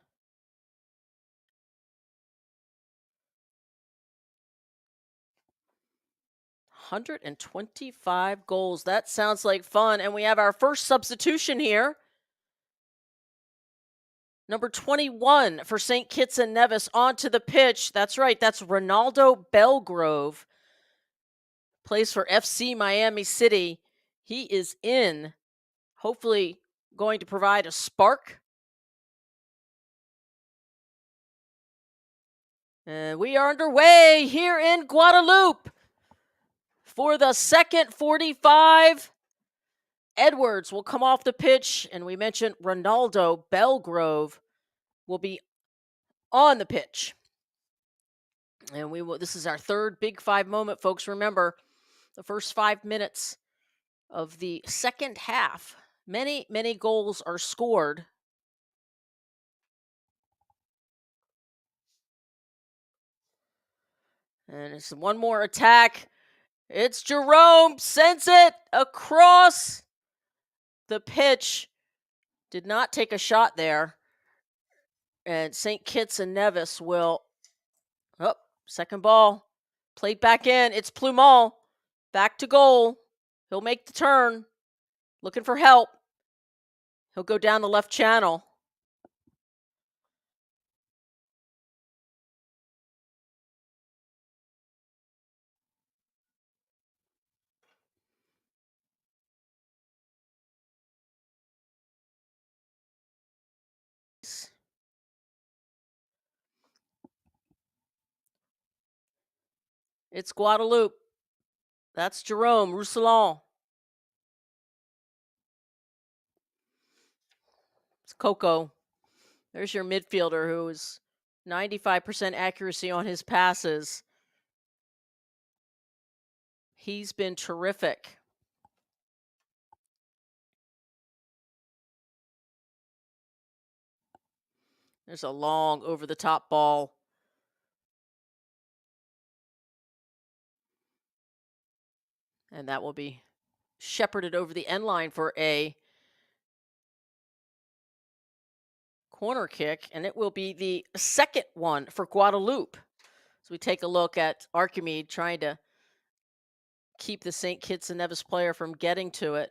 $125 goals. That sounds like fun. And we have our first substitution here. Number 21 for St. Kitts and Nevis onto the pitch. That's right. That's Ronaldo Belgrove. Plays for FC Miami City. He is in. Hopefully going to provide a spark. And we are underway here in Guadeloupe for the second 45. Edwards will come off the pitch, and we mentioned Ronaldo Belgrove will be on the pitch. And this is our third Big Five moment, folks. Remember, the first 5 minutes of the second half, many goals are scored. And it's one more attack. It's Jerome, sends it across the pitch. Did not take a shot there. And St. Kitts and Nevis will, second ball, played back in. It's Plumont, back to goal. He'll make the turn, looking for help. He'll go down the left channel. It's Guadeloupe. That's Jerome Roussillon. It's Coco. There's your midfielder who is 95% accuracy on his passes. He's been terrific. There's a long over-the-top ball. And that will be shepherded over the end line for a corner kick. And it will be the second one for Guadeloupe. So we take a look at Archimede trying to keep the St. Kitts and Nevis player from getting to it.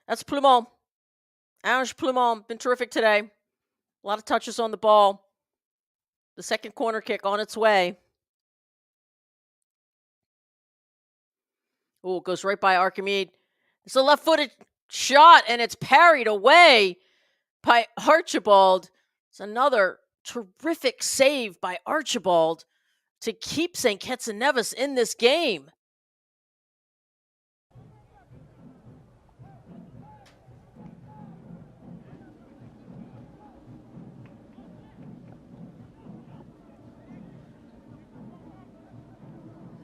That's Plumont. Ange Plumont, been terrific today. A lot of touches on the ball. The second corner kick on its way. Oh, it goes right by Archimede. It's a left-footed shot, and it's parried away by Archibald. It's another terrific save by Archibald to keep St. Kitts and Nevis in this game.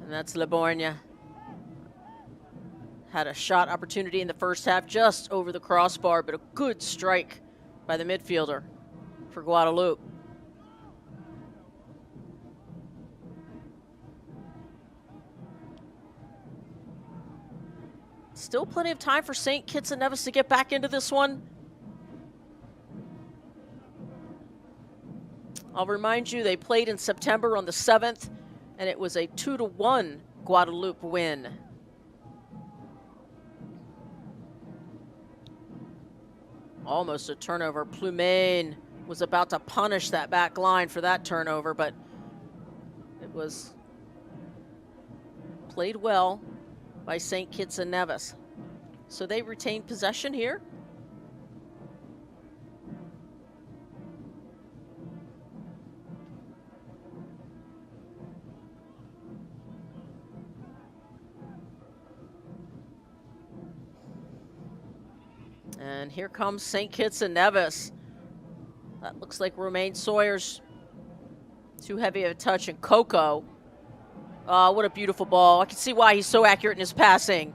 And that's Libornia. Had a shot opportunity in the first half just over the crossbar, but a good strike by the midfielder for Guadeloupe. Still plenty of time for St. Kitts and Nevis to get back into this one. I'll remind you, they played in September on the 7th, and it was a 2-1 Guadeloupe win. Almost a turnover. Plumane was about to punish that back line for that turnover, but it was played well by St. Kitts and Nevis. So they retain possession here. And here comes St. Kitts and Nevis. That looks like Romaine Sawyer's too heavy of a touch, and Coco Oh, what a beautiful ball. I can see why he's so accurate in his passing.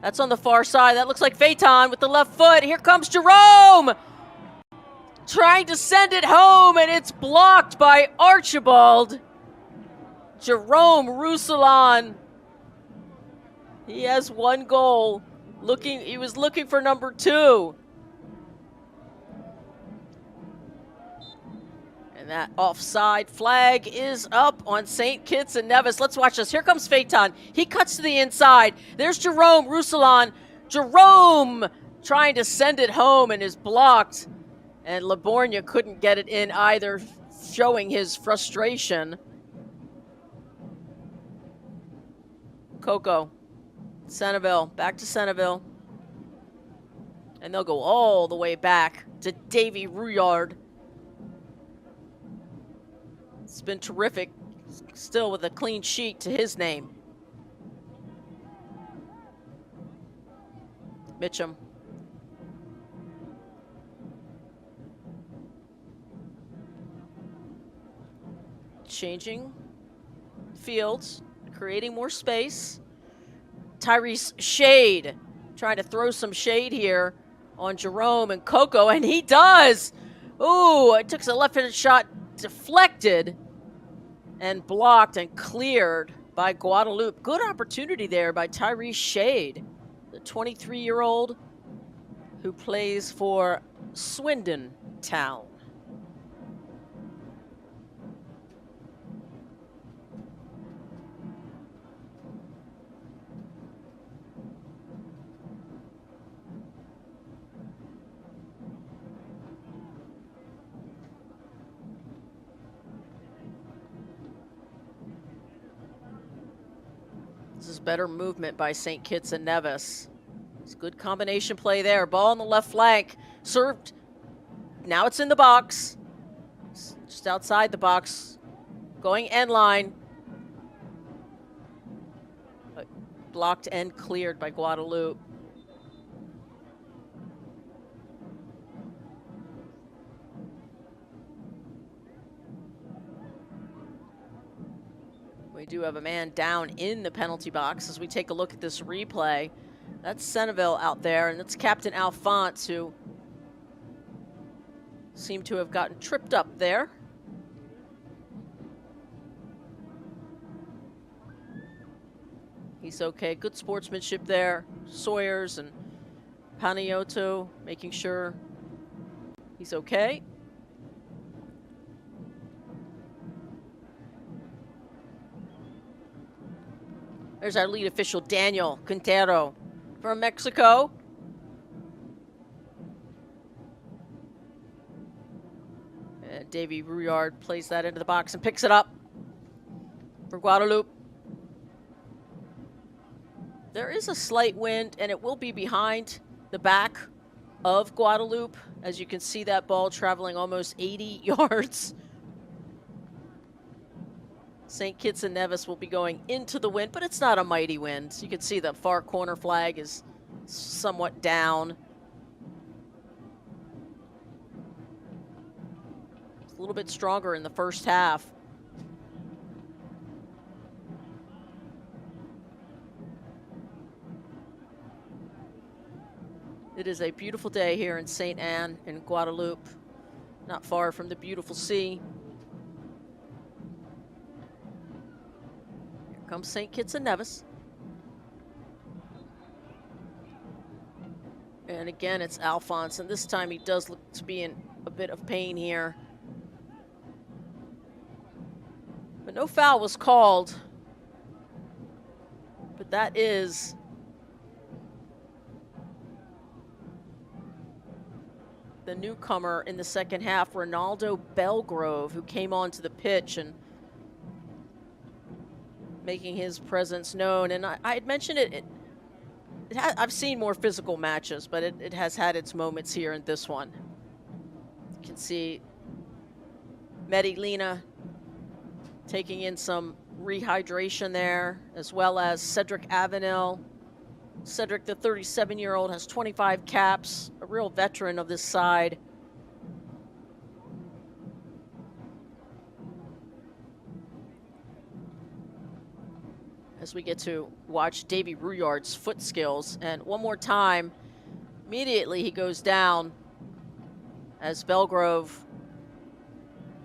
That's on the far side. That looks like Phaeton with the left foot. Here comes Jerome! Trying to send it home, and it's blocked by Archibald. Jerome Roussillon. He has one goal. He was looking for number 2. And that offside flag is up on St. Kitts and Nevis. Let's watch this. Here comes Phaeton. He cuts to the inside. There's Jerome Roussillon. Jerome trying to send it home and is blocked. And Livornia couldn't get it in either, showing his frustration. Coco. Centerville. Back to Centerville. And they'll go all the way back to Davy Rouillard. It's been terrific, still with a clean sheet to his name. Mitchum. Changing fields, creating more space. Tyrese Shade trying to throw some shade here on Jerome and Coco, and he does! Ooh, it took a left-handed shot, deflected and blocked and cleared by Guadeloupe. Good opportunity there by Tyrese Shade, the 23-year-old who plays for Swindon Town. This is better movement by St. Kitts and Nevis. It's good combination play there. Ball on the left flank. Served. Now it's in the box. Just outside the box. Going end line. But blocked and cleared by Guadeloupe. We do have a man down in the penalty box as we take a look at this replay. That's Centerville out there, and that's Captain Alphonse, who seemed to have gotten tripped up there. He's okay. Good sportsmanship there. Sawyers and Panayiotou making sure he's okay. There's our lead official, Daniel Quintero from Mexico. And Davy Rouillard plays that into the box and picks it up for Guadeloupe. There is a slight wind, and it will be behind the back of Guadeloupe. As you can see, that ball traveling almost 80 yards. St. Kitts and Nevis will be going into the wind, but it's not a mighty wind. You can see the far corner flag is somewhat down. It's a little bit stronger in the first half. It is a beautiful day here in St. Anne in Guadeloupe, not far from the beautiful sea. Comes St. Kitts and Nevis. And again, it's Alphonse, and this time he does look to be in a bit of pain here. But no foul was called. But that is the newcomer in the second half, Ronaldo Belgrove, who came onto the pitch and making his presence known. And I had mentioned I've seen more physical matches, but it has had its moments here in this one. You can see Medellina taking in some rehydration there, as well as Cedric Avenel. Cedric, the 37-year-old, has 25 caps, a real veteran of this side. as we get to watch Davy Rouillard's foot skills. And one more time, immediately he goes down as Belgrove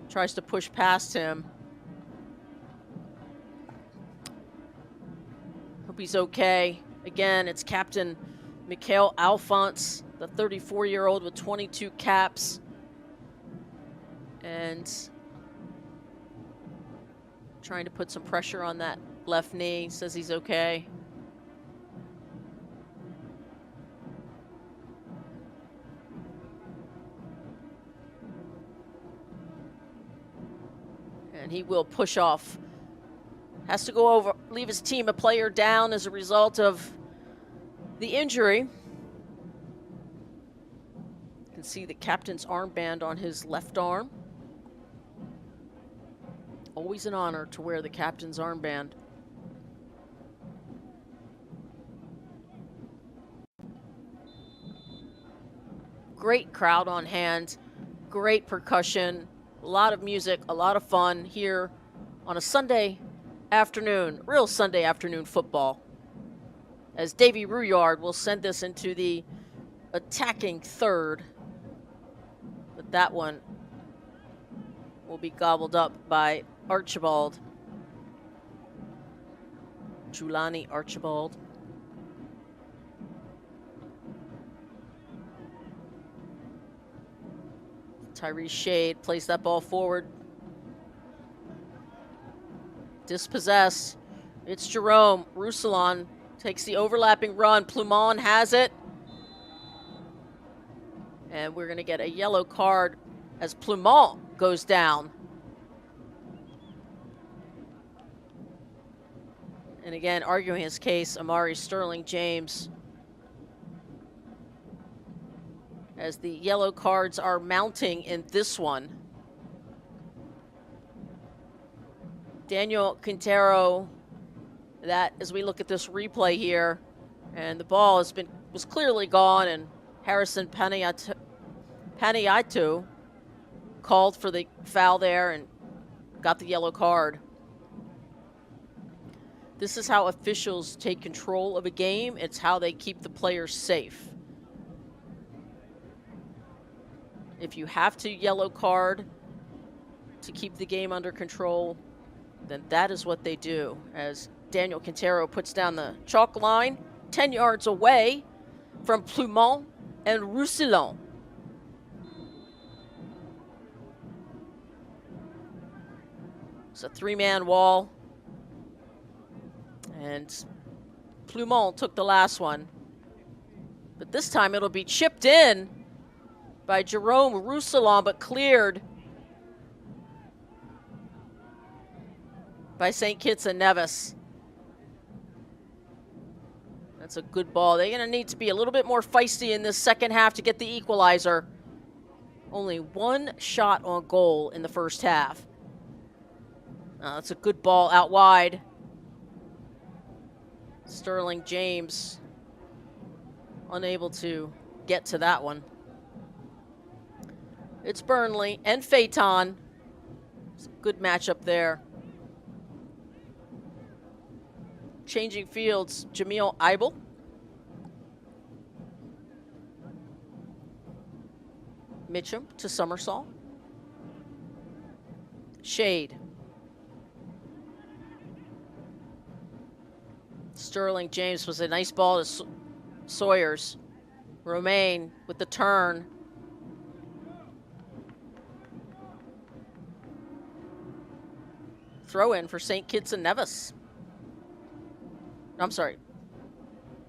tries to push past him. Hope he's okay. Again, it's Captain Mikhail Alphonse, the 34-year-old with 22 caps. And trying to put some pressure on that left knee, says he's okay. And he will push off. Has to go over, leave his team a player down as a result of the injury. You can see the captain's armband on his left arm. Always an honor to wear the captain's armband. Great crowd on hand, great percussion, a lot of music, a lot of fun here on a Sunday afternoon, real Sunday afternoon football. As Davy Rouillard will send this into the attacking third, but that one will be gobbled up by Archibald. Julani Archibald. Tyrese Shade plays that ball forward. Dispossessed. It's Jerome. Roussillon takes the overlapping run. Plumon has it. And we're going to get a yellow card as Plumon goes down. And again, arguing his case, Amari Sterling James. As the yellow cards are mounting in this one. Daniel Quintero, that as we look at this replay here, and the ball was clearly gone, and Harrison Paniatu called for the foul there and got the yellow card. This is how officials take control of a game. It's how they keep the players safe. If you have to yellow card to keep the game under control, then that is what they do. As Daniel Quintero puts down the chalk line, 10 yards away from Plumon and Roussillon. It's a three-man wall. And Plumon took the last one. But this time it'll be chipped in by Jerome Roussillon, but cleared by St. Kitts and Nevis. That's a good ball. They're going to need to be a little bit more feisty in this second half to get the equalizer. Only one shot on goal in the first half. That's a good ball out wide. Sterling James unable to get to that one. It's Burnley and Phaeton. It's a good matchup there. Changing fields, Jamil Eibel. Mitchum to Summersall. Shade. Sterling James was a nice ball to Sawyers. Romaine with the turn. Throw in for St. Kitts and Nevis. I'm sorry,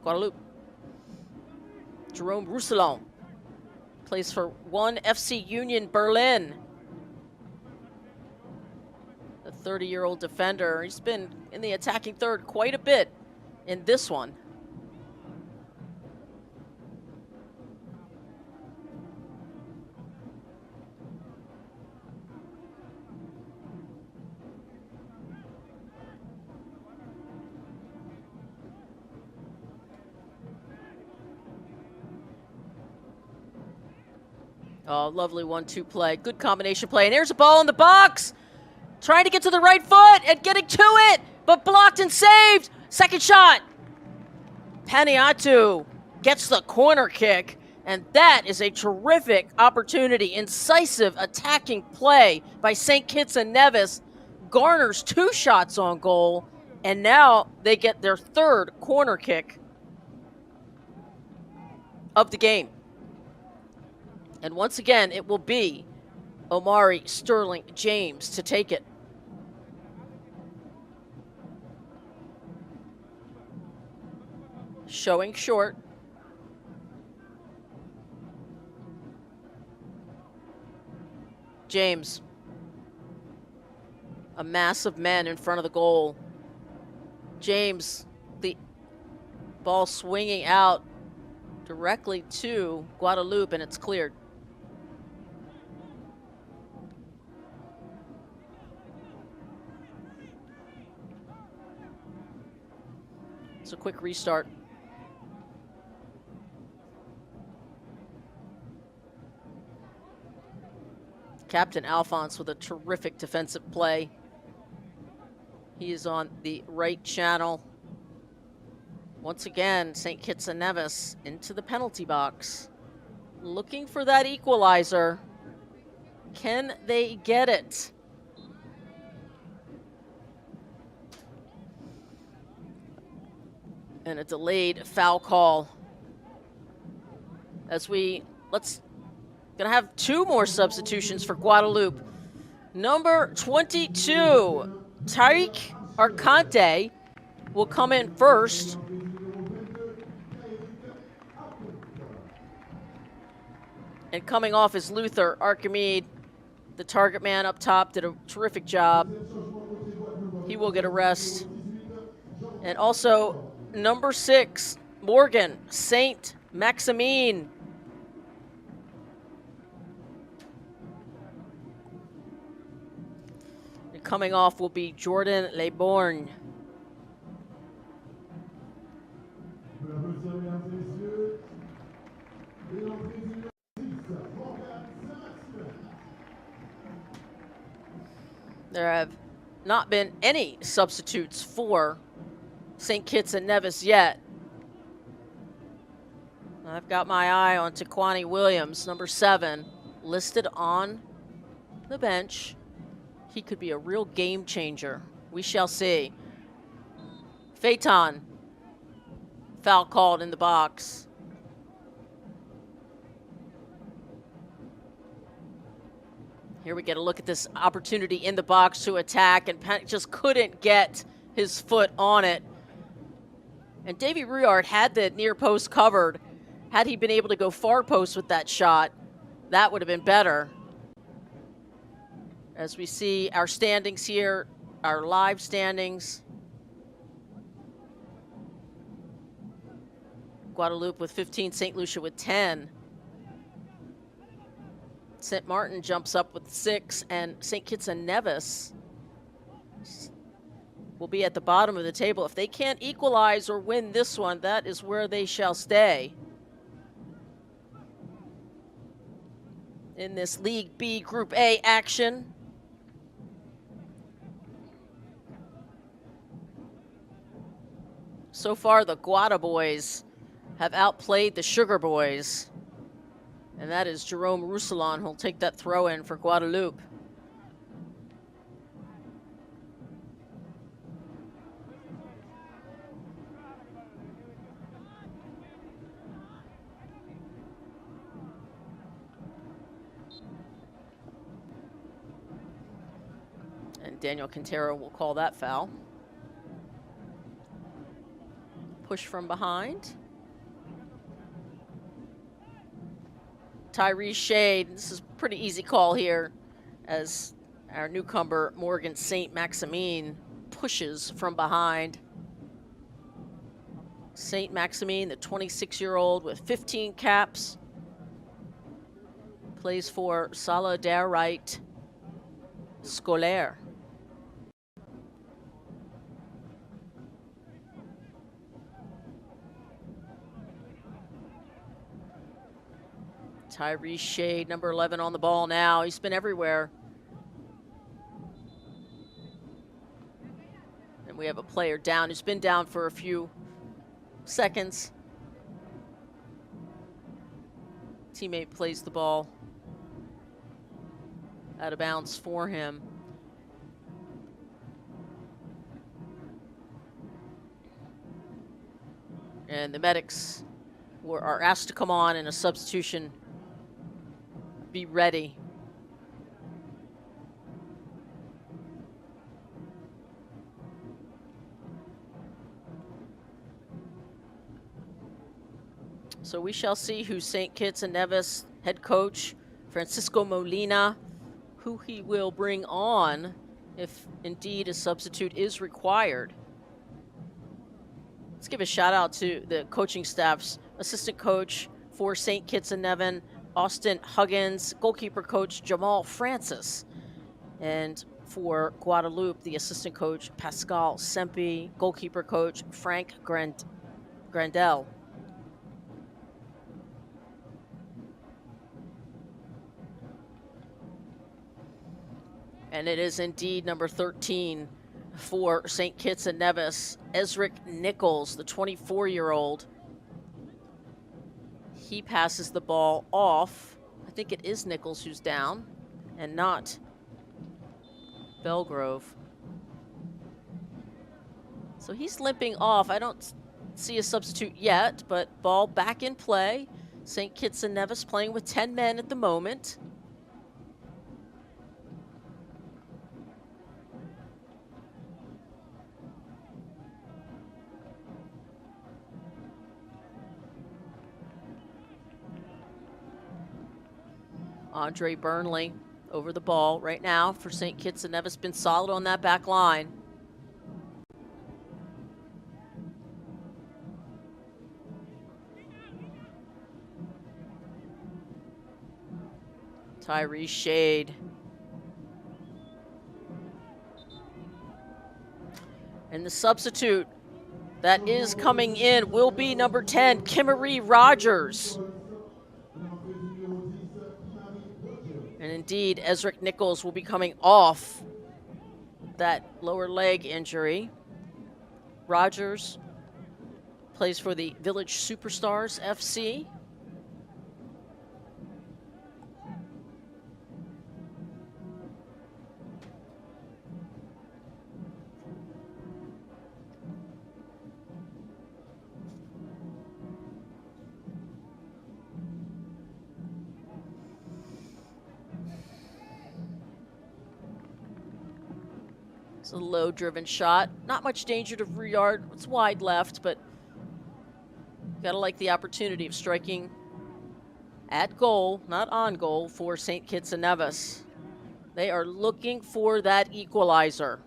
Guadeloupe. Jerome Roussillon plays for 1 FC Union Berlin. The 30-year-old defender. He's been in the attacking third quite a bit in this one. Oh, lovely 1-2 play. Good combination play. And here's a ball in the box. Trying to get to the right foot and getting to it, but blocked and saved. Second shot. Paniatu gets the corner kick, and that is a terrific opportunity. Incisive attacking play by St. Kitts and Nevis garners 2 shots on goal, and now they get their 3rd corner kick of the game. And once again, it will be Omari Sterling James to take it. Showing short. James. A mass of men in front of the goal. James, the ball swinging out directly to Guadeloupe, and it's cleared. It's a quick restart. Captain Alphonse with a terrific defensive play. He is on the right channel. Once again, St. Kitts and Nevis into the penalty box. Looking for that equalizer. Can they get it? And a delayed foul call. Gonna have 2 more substitutions for Guadeloupe. Number 22, Tariq Arcante will come in first. And coming off is Luther Archimede, the target man up top, did a terrific job. He will get a rest. And also number 6, Morgan Saint Maximine. And coming off will be Jordan Leborgne. There have not been any substitutes for St. Kitts and Nevis yet. I've got my eye on Taquani Williams, number 7, listed on the bench. He could be a real game changer. We shall see. Phaeton, foul called in the box. Here we get a look at this opportunity in the box to attack, and just couldn't get his foot on it. And Davy Ruard had the near post covered. Had he been able to go far post with that shot, that would have been better. As we see our standings here, our live standings. Guadeloupe with 15, St. Lucia with 10. St. Martin jumps up with 6, and St. Kitts and Nevis will be at the bottom of the table. If they can't equalize or win this one, that is where they shall stay. In this League B Group A action. So far, the Guada boys have outplayed the Sugar boys. And that is Jerome Roussillon who'll take that throw in for Guadeloupe. And Daniel Quintero will call that foul. Push from behind. Tyrese Shade, this is a pretty easy call here as our newcomer Morgan Saint Maximine pushes from behind. Saint Maximine, the 26-year-old with 15 caps, plays for Solidarite Scolaire. Tyrese Shade, number 11 on the ball now. He's been everywhere. And we have a player down who's been down for a few seconds. Teammate plays the ball out of bounds for him. And the medics are asked to come on and a substitution be ready. So we shall see who St. Kitts and Nevis head coach Francisco Molina, who he will bring on if indeed a substitute is required. Let's give a shout out to the coaching staff's assistant coach for St. Kitts and Nevis, Austin Huggins, goalkeeper coach Jamal Francis, and for Guadeloupe, the assistant coach Pascal Sempi, goalkeeper coach Frank Grandel. And it is indeed number 13 for St. Kitts and Nevis, Ezric Nichols, the 24-year-old. He passes the ball off. I think it is Nichols who's down and not Belgrove. So he's limping off. I don't see a substitute yet, but ball back in play. St. Kitts and Nevis playing with 10 men at the moment. Andre Burnley over the ball right now for St. Kitts and Nevis. Been solid on that back line. Tyree Shade. And the substitute that is coming in will be number 10, Kimmery Rogers. And indeed, Ezric Nichols will be coming off that lower leg injury. Rogers plays for the Village Superstars FC. It's a low-driven shot. Not much danger to Ruyard. It's wide left, but gotta like the opportunity of striking at goal, not on goal, for St. Kitts and Nevis. They are looking for that equalizer.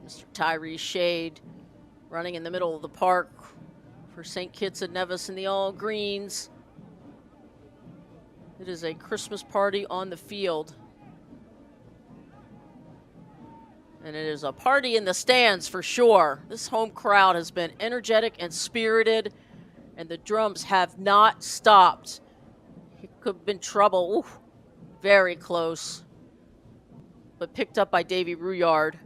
Mr. Tyree Shade running in the middle of the park for St. Kitts and Nevis in the all greens. It is a Christmas party on the field. And it is a party in the stands for sure. This home crowd has been energetic and spirited, and the drums have not stopped. It could have been trouble. Ooh, very close. But picked up by Davy Ruyard.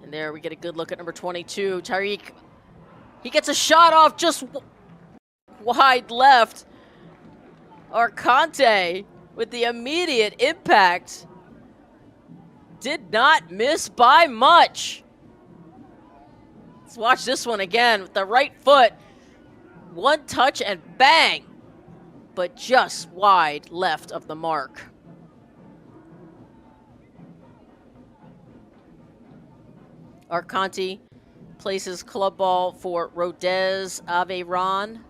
And there we get a good look at number 22, Tariq. He gets a shot off just wide left. Arcante with the immediate impact. Did not miss by much. Let's watch this one again with the right foot. One touch and bang, but just wide left of the mark. Arcante places club ball for Rodez Aveyron.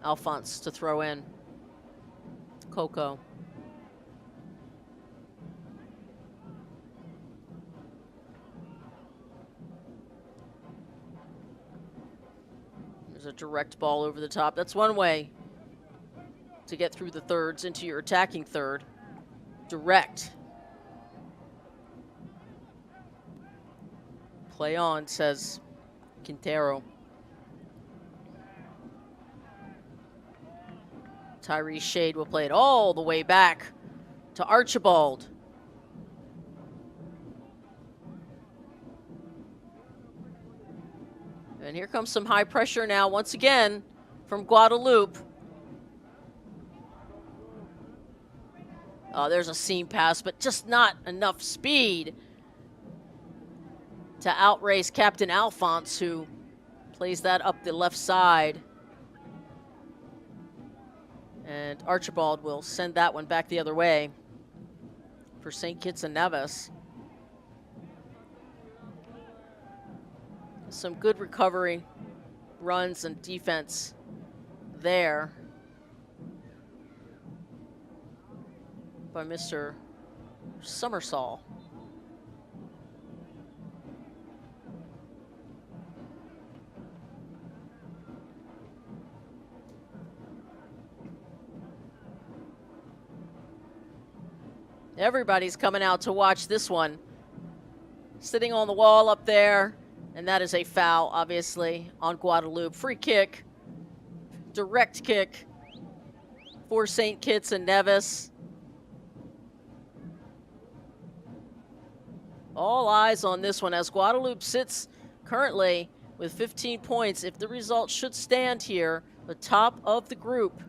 Alphonse to throw in. Coco. There's a direct ball over the top. That's one way to get through the thirds into your attacking third. Direct. Play on, says Quintero. Tyrese Shade will play it all the way back to Archibald. And here comes some high pressure now once again from Guadeloupe. Oh, there's a seam pass, but just not enough speed to outrace Captain Alphonse, who plays that up the left side. And Archibald will send that one back the other way for St. Kitts and Nevis. Some good recovery, runs, and defense there by Mr. Summersall. Everybody's coming out to watch this one. Sitting on the wall up there, and that is a foul, obviously, on Guadeloupe. Free kick, direct kick for St. Kitts and Nevis. All eyes on this one as Guadeloupe sits currently with 15 points. If the result should stand here, the top of the group.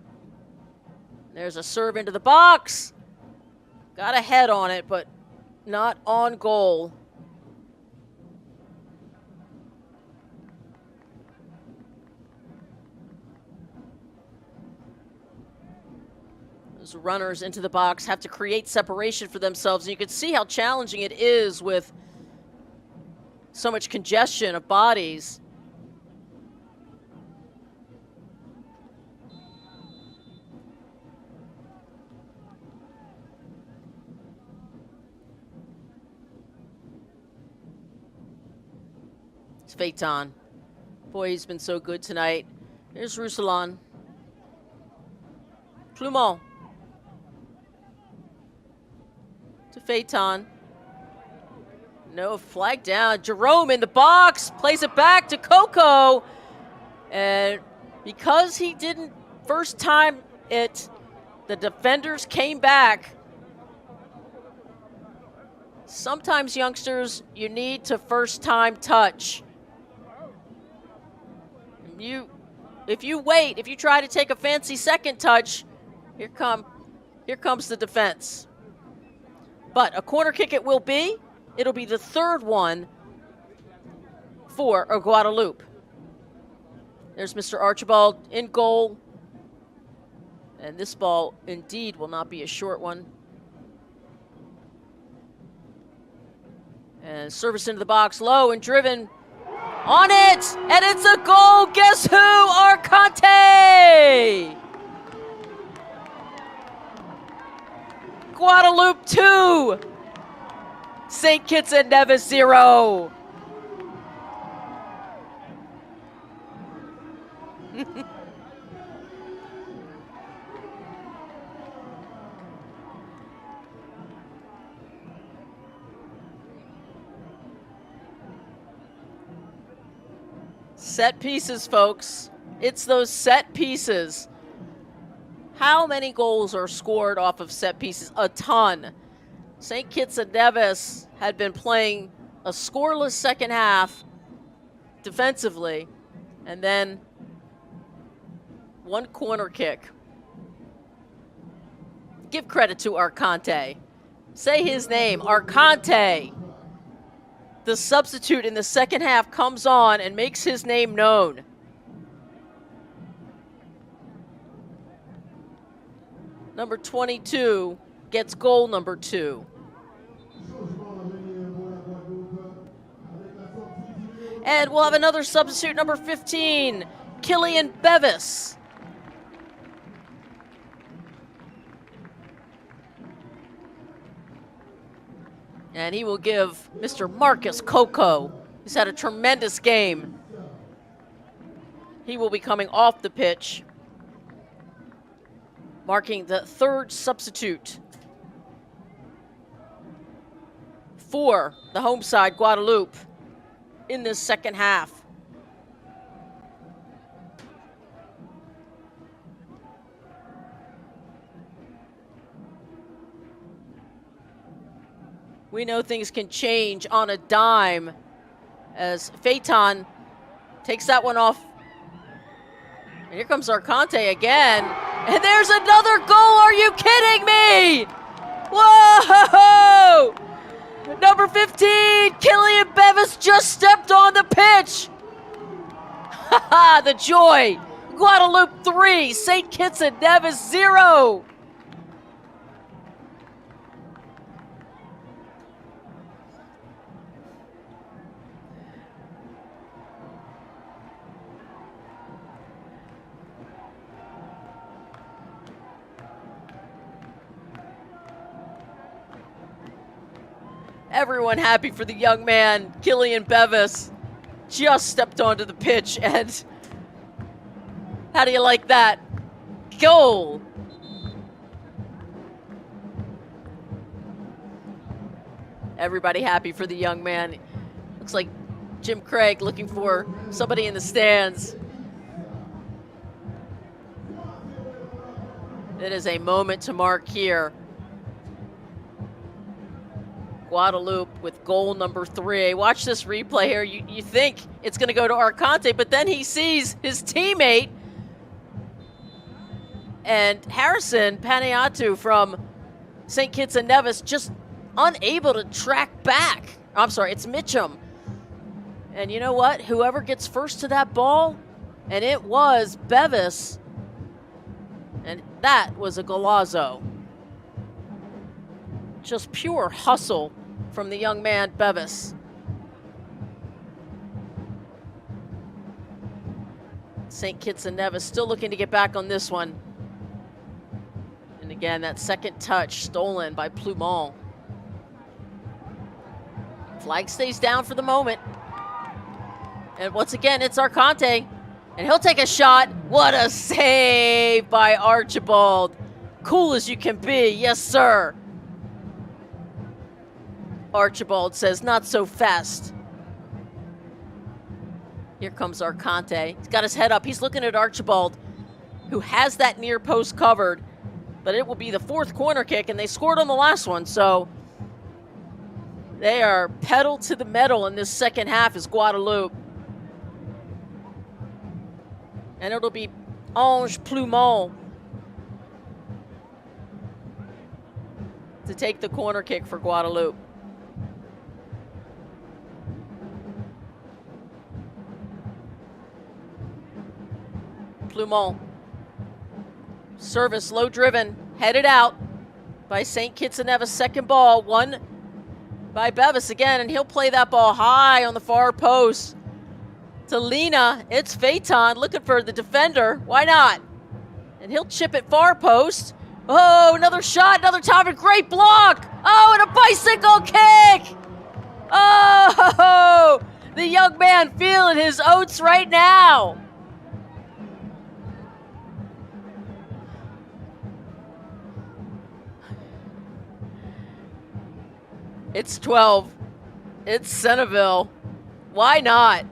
There's a serve into the box. Got a head on it, but not on goal. Those runners into the box have to create separation for themselves. And you can see how challenging it is with so much congestion of bodies. It's Phaeton. Boy, he's been so good tonight. Here's Rousselon. Clement. To Phaeton. No, flag down. Jerome in the box. Plays it back to Coco. And because he didn't first time it, the defenders came back. Sometimes, youngsters, you need to first time touch. If you wait, if you try to take a fancy second touch, here comes the defense. But a corner kick it will be. It'll be the third one for Guadeloupe. There's Mr. Archibald in goal. And this ball indeed will not be a short one. And service into the box, low and driven. On it, and it's a goal. Guess who? Arcante! Guadeloupe 2, St. Kitts and Nevis 0. Set pieces, folks. It's those set pieces. How many goals are scored off of set pieces? A ton. St. Kitts and Nevis had been playing a scoreless second half defensively, and then one corner kick Give credit to Arcante. Say his name, Arcante. The substitute in the second half comes on and makes his name known. Number 22 gets goal number 2. And we'll have another substitute, number 15, Killian Bevis. And he will give Mr. Marcus Coco, who's had a tremendous game. He will be coming off the pitch, marking the third substitute for the home side, Guadeloupe, in this second half. We know things can change on a dime as Phaeton takes that one off. And here comes Arcante again. And there's another goal. Are you kidding me? Whoa! Number 15, Killian Bevis just stepped on the pitch. Haha, the joy. Guadeloupe 3, St. Kitts and Nevis 0. Everyone happy for the young man, Killian Bevis. Just stepped onto the pitch, and how do you like that? Goal! Everybody happy for the young man. Looks like Jim Craig looking for somebody in the stands. It is a moment to mark here. Guadeloupe with goal number 3. Watch this replay here. You think it's going to go to Arcante, but then he sees his teammate and Harrison Paniatu from St. Kitts and Nevis just unable to track back. I'm sorry, it's Mitchum. And you know what? Whoever gets first to that ball, and it was Bevis, and that was a golazo. Just pure hustle from the young man, Bevis. St. Kitts and Nevis still looking to get back on this one. And again, that second touch stolen by Plumont. Flag stays down for the moment. And once again, it's Arcante. And he'll take a shot. What a save by Archibald. Cool as you can be, yes sir. Archibald says, not so fast. Here comes Arcante. He's got his head up. He's looking at Archibald, who has that near post covered. But it will be the 4th corner kick, and they scored on the last one. So they are pedal to the metal in this second half as Guadeloupe. And it'll be Ange Plumont to take the corner kick for Guadeloupe. Plumont. Service low driven, headed out by St. Kitts and Nevis. Second ball, won by Bevis again, and he'll play that ball high on the far post to Lena. It's Phaeton looking for the defender. Why not? And he'll chip it far post. Oh, another shot, another time, a great block. Oh, and a bicycle kick. Oh, the young man feeling his oats right now. It's 12. It's Centerville. Why not?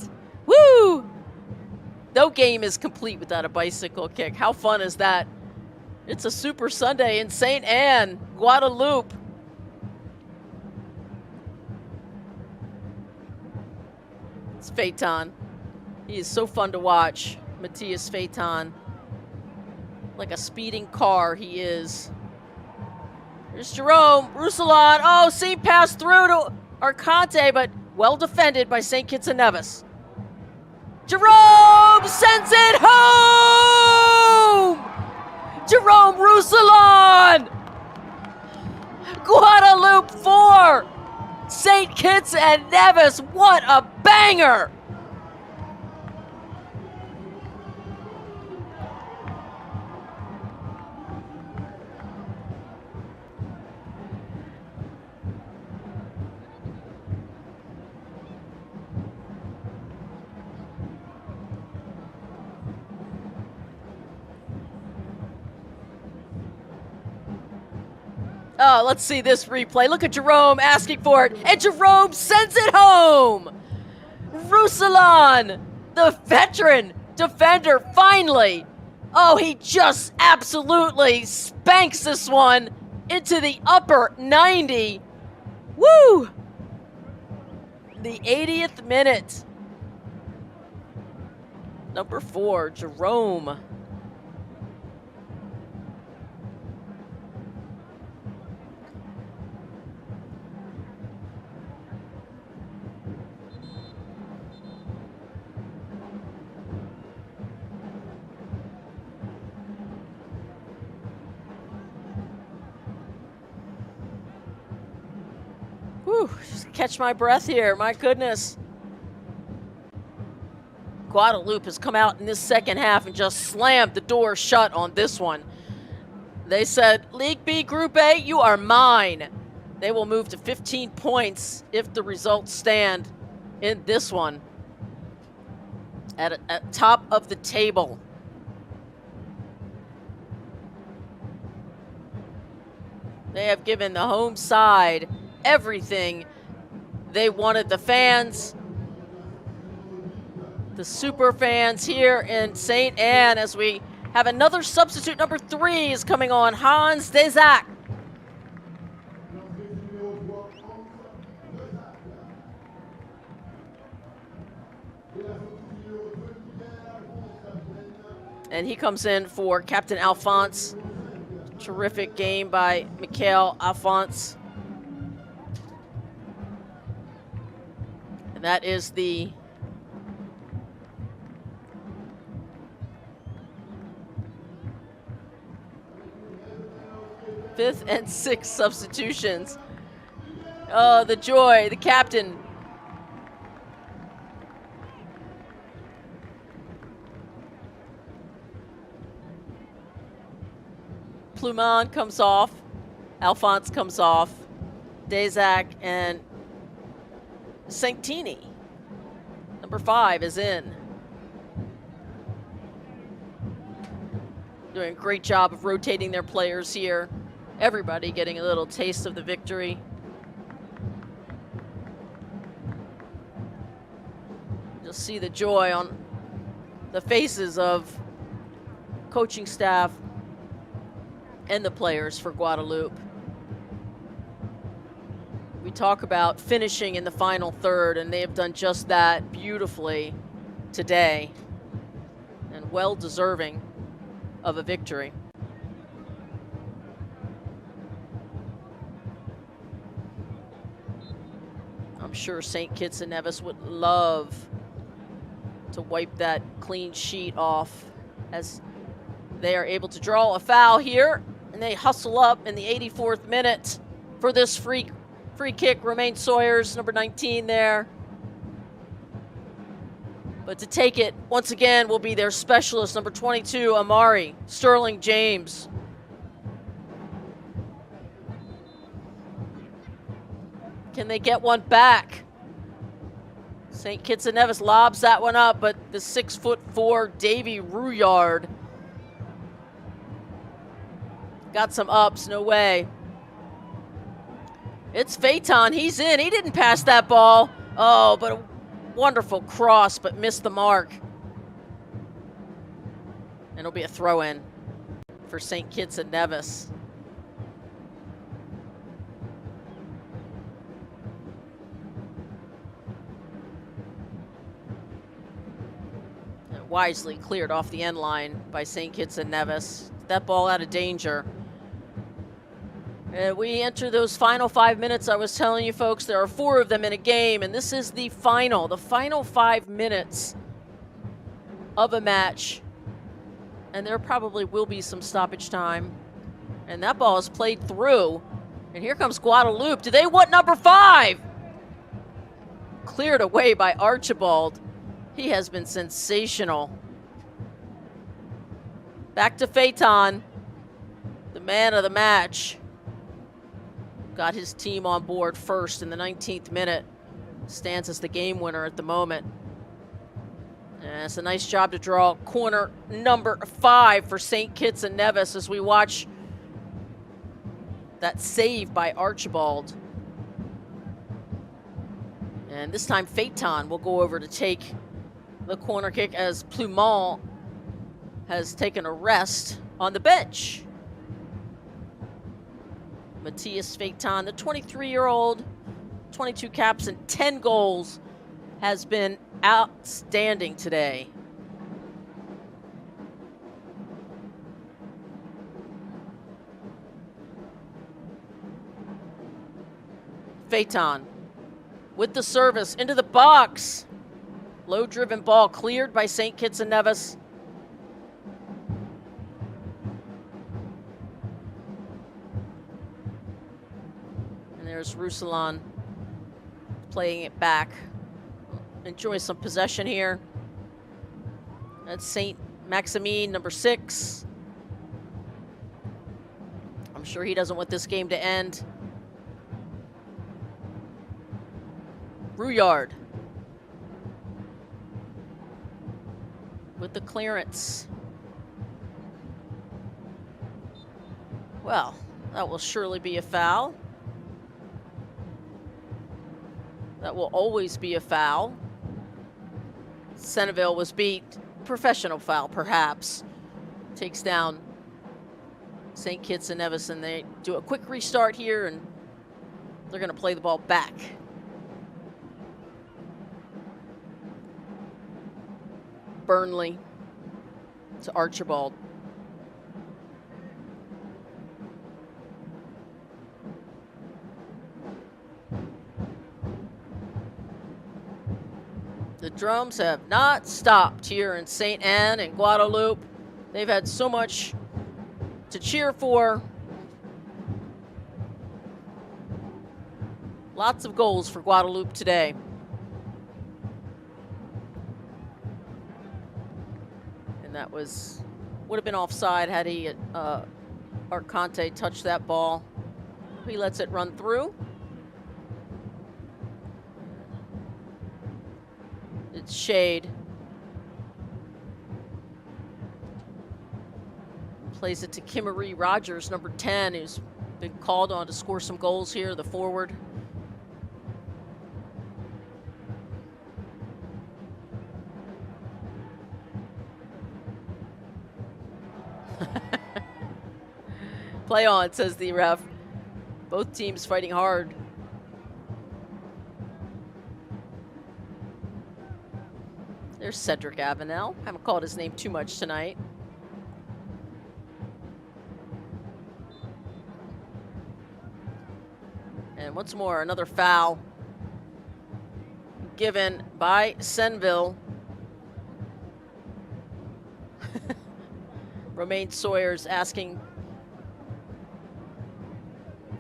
Woo! No game is complete without a bicycle kick. How fun is that? It's a Super Sunday in St. Anne, Guadeloupe. It's Phaeton. He is so fun to watch. Matthias Phaeton. Like a speeding car, he is. Here's Jerome. Roussillon. Oh, seam pass through to Arcante, but well defended by St. Kitts and Nevis. Jerome sends it home! Jerome Roussillon! Guadeloupe 4! St. Kitts and Nevis, what a banger! Oh, let's see this replay. Look at Jerome asking for it, and Jerome sends it home! Roussillon, the veteran defender, finally! Oh, he just absolutely spanks this one into the upper 90. Woo! The 80th minute. Number 4, Jerome. Whew, just catch my breath here, my goodness. Guadeloupe has come out in this second half and just slammed the door shut on this one. They said, League B, Group A, you are mine. They will move to 15 points if the results stand in this one. At top of the table. They have given the home side everything they wanted. The fans, the super fans here in St. Anne, as we have another substitute. Number 3 is coming on, Hans Desac. And he comes in for Captain Alphonse. Terrific game by Michael Alphonse. And that is the fifth and sixth substitutions. Oh, the joy, the captain. Plumon comes off. Alphonse comes off. Desac and Sanctini. Number 5 is in. Doing a great job of rotating their players here. Everybody getting a little taste of the victory. You'll see the joy on the faces of coaching staff and the players for Guadeloupe. We talk about finishing in the final third, and they have done just that beautifully today, and well deserving of a victory. I'm sure St. Kitts and Nevis would love to wipe that clean sheet off as they are able to draw a foul here, and they hustle up in the 84th minute for this free kick. Romain Sawyers, number 19 there. But to take it, once again, will be their specialist, number 22, Amari Sterling James. Can they get one back? St. Kitts and Nevis lobs that one up, but the 6'4" Davy Rouillard got some ups, no way. It's Phaeton, he's in. He didn't pass that ball. Oh, but a wonderful cross, but missed the mark. And it'll be a throw-in for St. Kitts and Nevis. And wisely cleared off the end line by St. Kitts and Nevis. That ball out of danger. We enter those final 5 minutes. I was telling you folks, there are 4 of them in a game, and this is the final 5 minutes of a match. And there probably will be some stoppage time. And that ball is played through. And here comes Guadeloupe. Do they want number 5? Cleared away by Archibald. He has been sensational. Back to Phaeton, the man of the match. Got his team on board first in the 19th minute. Stands as the game winner at the moment. And it's a nice job to draw corner number 5 for St. Kitts and Nevis as we watch that save by Archibald. And this time Phaeton will go over to take the corner kick as Plumont has taken a rest on the bench. Matthias Phaeton, the 23-year-old, 22 caps and 10 goals, has been outstanding today. Phaeton with the service into the box. Low-driven ball cleared by St. Kitts and Nevis. There's Roussillon playing it back. Enjoy some possession here. That's St. Maximin, number 6. I'm sure he doesn't want this game to end. Rouillard with the clearance. Well, that will surely be a foul. That will always be a foul. Seneville was beat. Professional foul, perhaps. Takes down St. Kitts and Nevis, and they do a quick restart here, and they're going to play the ball back. Burnley to Archibald. The drums have not stopped here in St. Anne and Guadeloupe. They've had so much to cheer for. Lots of goals for Guadeloupe today. And that would have been offside had he, Arcante touched that ball. He lets it run through. It's Shade. Plays it to Kimmery Rogers, number 10, who's been called on to score some goals here, the forward. Play on, says the ref. Both teams fighting hard. There's Cedric Avenel. Haven't called his name too much tonight. And once more, another foul given by Senville. Romain Sawyer's asking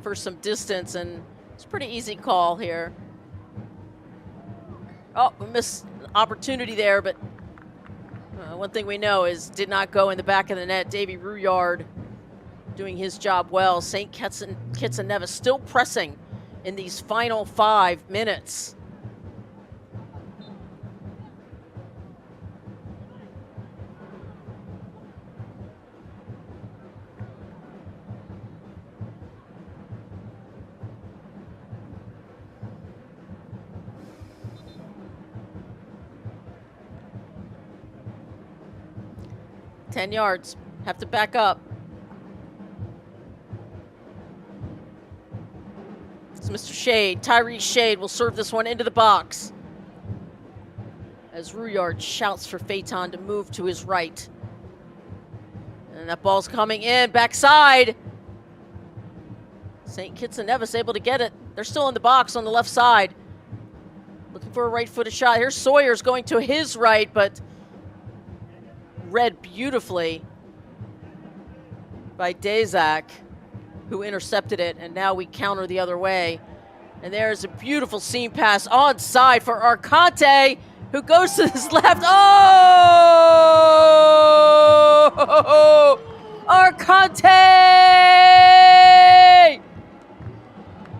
for some distance, and it's a pretty easy call here. Oh, we missed opportunity there, but one thing we know is did not go in the back of the net. Davy Rouillard doing his job well. St. Kitts and Nevis still pressing in these final 5 minutes. Ten yards, have to back up. It's Mr. Shade, Tyrese Shade will serve this one into the box. As Rouillard shouts for Phaeton to move to his right. And that ball's coming in, backside. St. Kitts and Nevis able to get it. They're still in the box on the left side. Looking for a right-footed shot. Here's Sawyer's going to his right, but read beautifully by Dezak, who intercepted it, and now we counter the other way. And there's a beautiful seam pass onside for Arcante, who goes to his left. Oh! Arcante!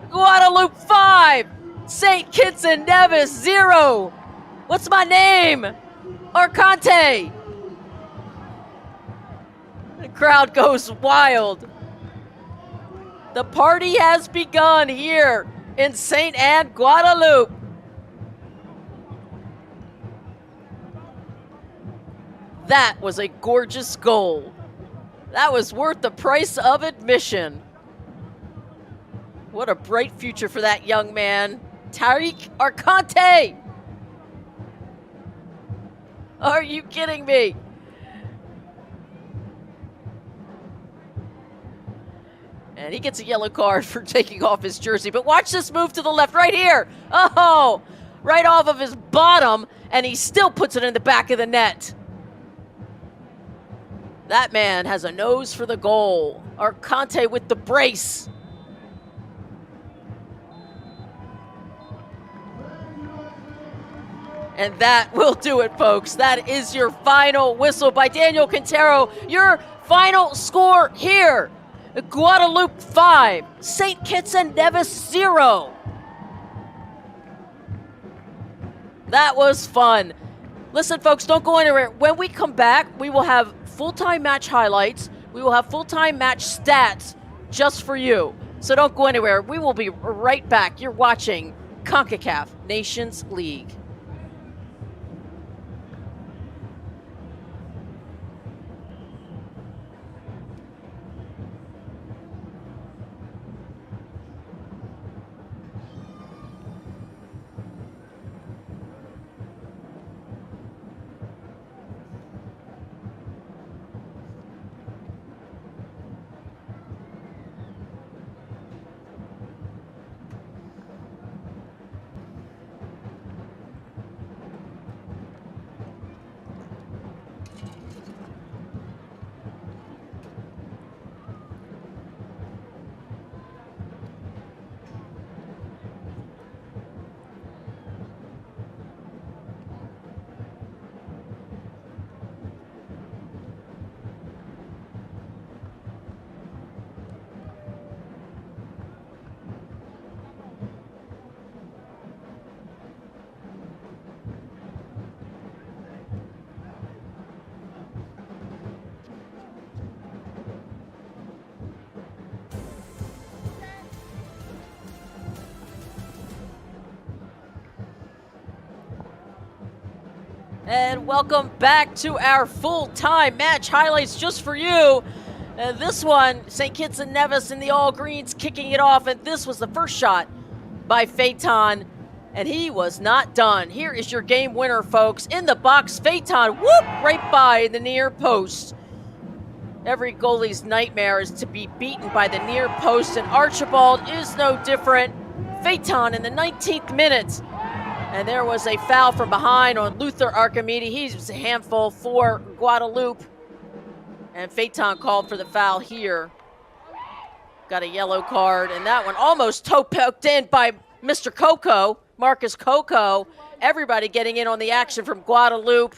Guadeloupe 5, St. Kitts and Nevis 0. What's my name? Arcante. The crowd goes wild. The party has begun here in St. Anne, Guadeloupe. That was a gorgeous goal. That was worth the price of admission. What a bright future for that young man. Tariq Arcante! Are you kidding me? And he gets a yellow card for taking off his jersey. But watch this move to the left right here. Oh, right off of his bottom, and he still puts it in the back of the net. That man has a nose for the goal. Arcante with the brace. And that will do it, folks. That is your final whistle by Daniel Quintero. Your final score here. Guadeloupe 5, St. Kitts and Nevis 0. That was fun. Listen, folks, don't go anywhere. When we come back, we will have full-time match highlights. We will have full-time match stats just for you. So don't go anywhere. We will be right back. You're watching Concacaf Nations League. And welcome back to our full-time match highlights just for you. This one, St. Kitts and Nevis in the all-greens kicking it off, and this was the first shot by Phaeton, and he was not done. Here is your game winner, folks. In the box, Phaeton, whoop, right by the near post. Every goalie's nightmare is to be beaten by the near post, and Archibald is no different. Phaeton in the 19th minute. And there was a foul from behind on Luther Archimedes. He's a handful for Guadeloupe. And Phaeton called for the foul here. Got a yellow card, and that one almost toe-poked in by Mr. Coco, Marcus Coco. Everybody getting in on the action from Guadeloupe.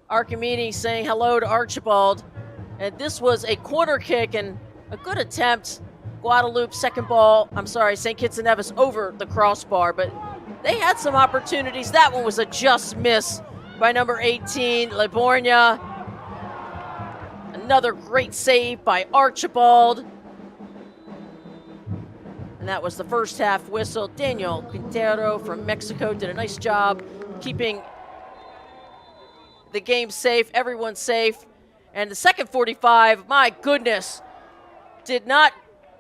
Archimedes saying hello to Archibald. And this was a corner kick and a good attempt. Guadeloupe second ball, St. Kitts and Nevis over the crossbar, but they had some opportunities. That one was a just miss by number 18, Libornia. Another great save by Archibald. And that was the first half whistle. Daniel Quintero from Mexico did a nice job keeping the game safe, everyone safe. And the second 45, my goodness, did not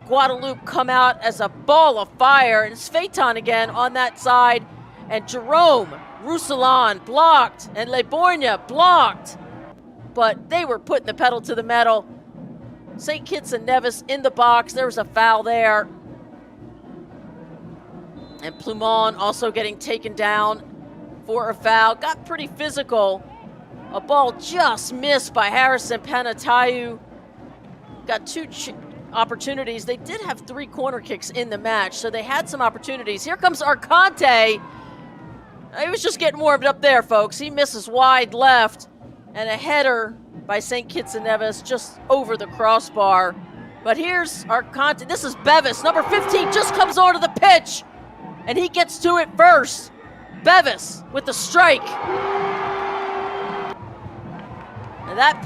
Guadeloupe come out as a ball of fire. And it's Phaeton again on that side. And Jerome Roussillon blocked. And Libornia blocked. But they were putting the pedal to the metal. St. Kitts and Nevis in the box. There was a foul there. And Plumon also getting taken down for a foul. Got pretty physical. A ball just missed by Harrison Panatayu. Got two opportunities. They did have 3 corner kicks in the match, so they had some opportunities. Here comes Arcante. He was just getting warmed up there, folks. He misses wide left, and a header by St. Kitts and Nevis just over the crossbar. But here's Arcante. This is Bevis, number 15, just comes onto the pitch, and he gets to it first. Bevis with the strike. And that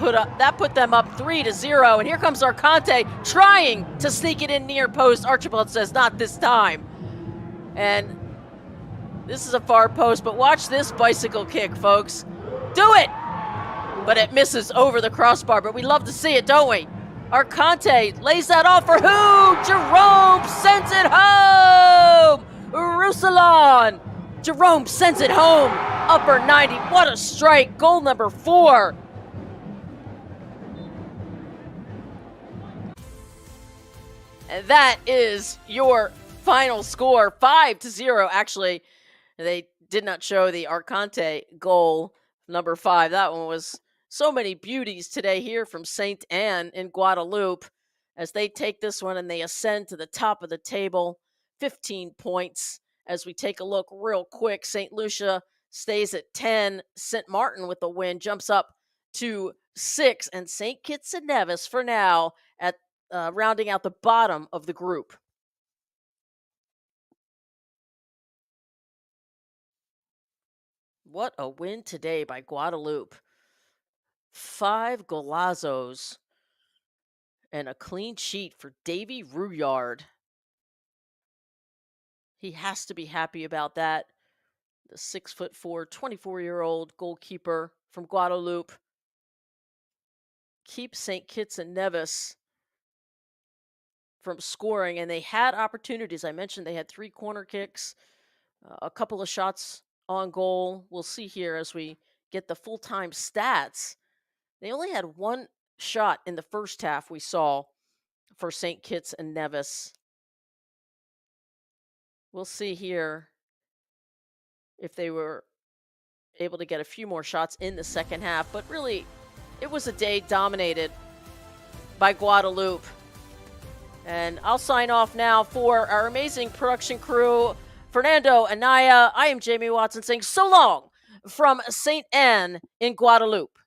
put them up 3-0. And here comes Arcante trying to sneak it in near post. Archibald says, not this time. And this is a far post, but watch this bicycle kick, folks. Do it! But it misses over the crossbar, but we love to see it, don't we? Arcante lays that off for who? Jerome sends it home! Roussillon! Jerome sends it home. Upper 90, what a strike. Goal number 4. And that is your final score, 5-0. Actually, they did not show the Arcante goal, number 5. That one was so many beauties today here from St. Anne in Guadeloupe as they take this one and they ascend to the top of the table, 15 points. As we take a look real quick, St. Lucia stays at 10. St. Martin with the win jumps up to 6. And St. Kitts and Nevis for now at rounding out the bottom of the group. What a win today by Guadeloupe. 5 golazos and a clean sheet for Davy Rouillard. He has to be happy about that. The 6'4", 24-year-old goalkeeper from Guadeloupe keeps St. Kitts and Nevis from scoring, and they had opportunities. I mentioned they had 3 corner kicks, a couple of shots on goal. We'll see here as we get the full-time stats. They only had 1 shot in the first half we saw for St. Kitts and Nevis. We'll see here if they were able to get a few more shots in the second half. But really, it was a day dominated by Guadeloupe. And I'll sign off now for our amazing production crew, Fernando Anaya. I am Jamie Watson saying so long from St. Anne in Guadeloupe.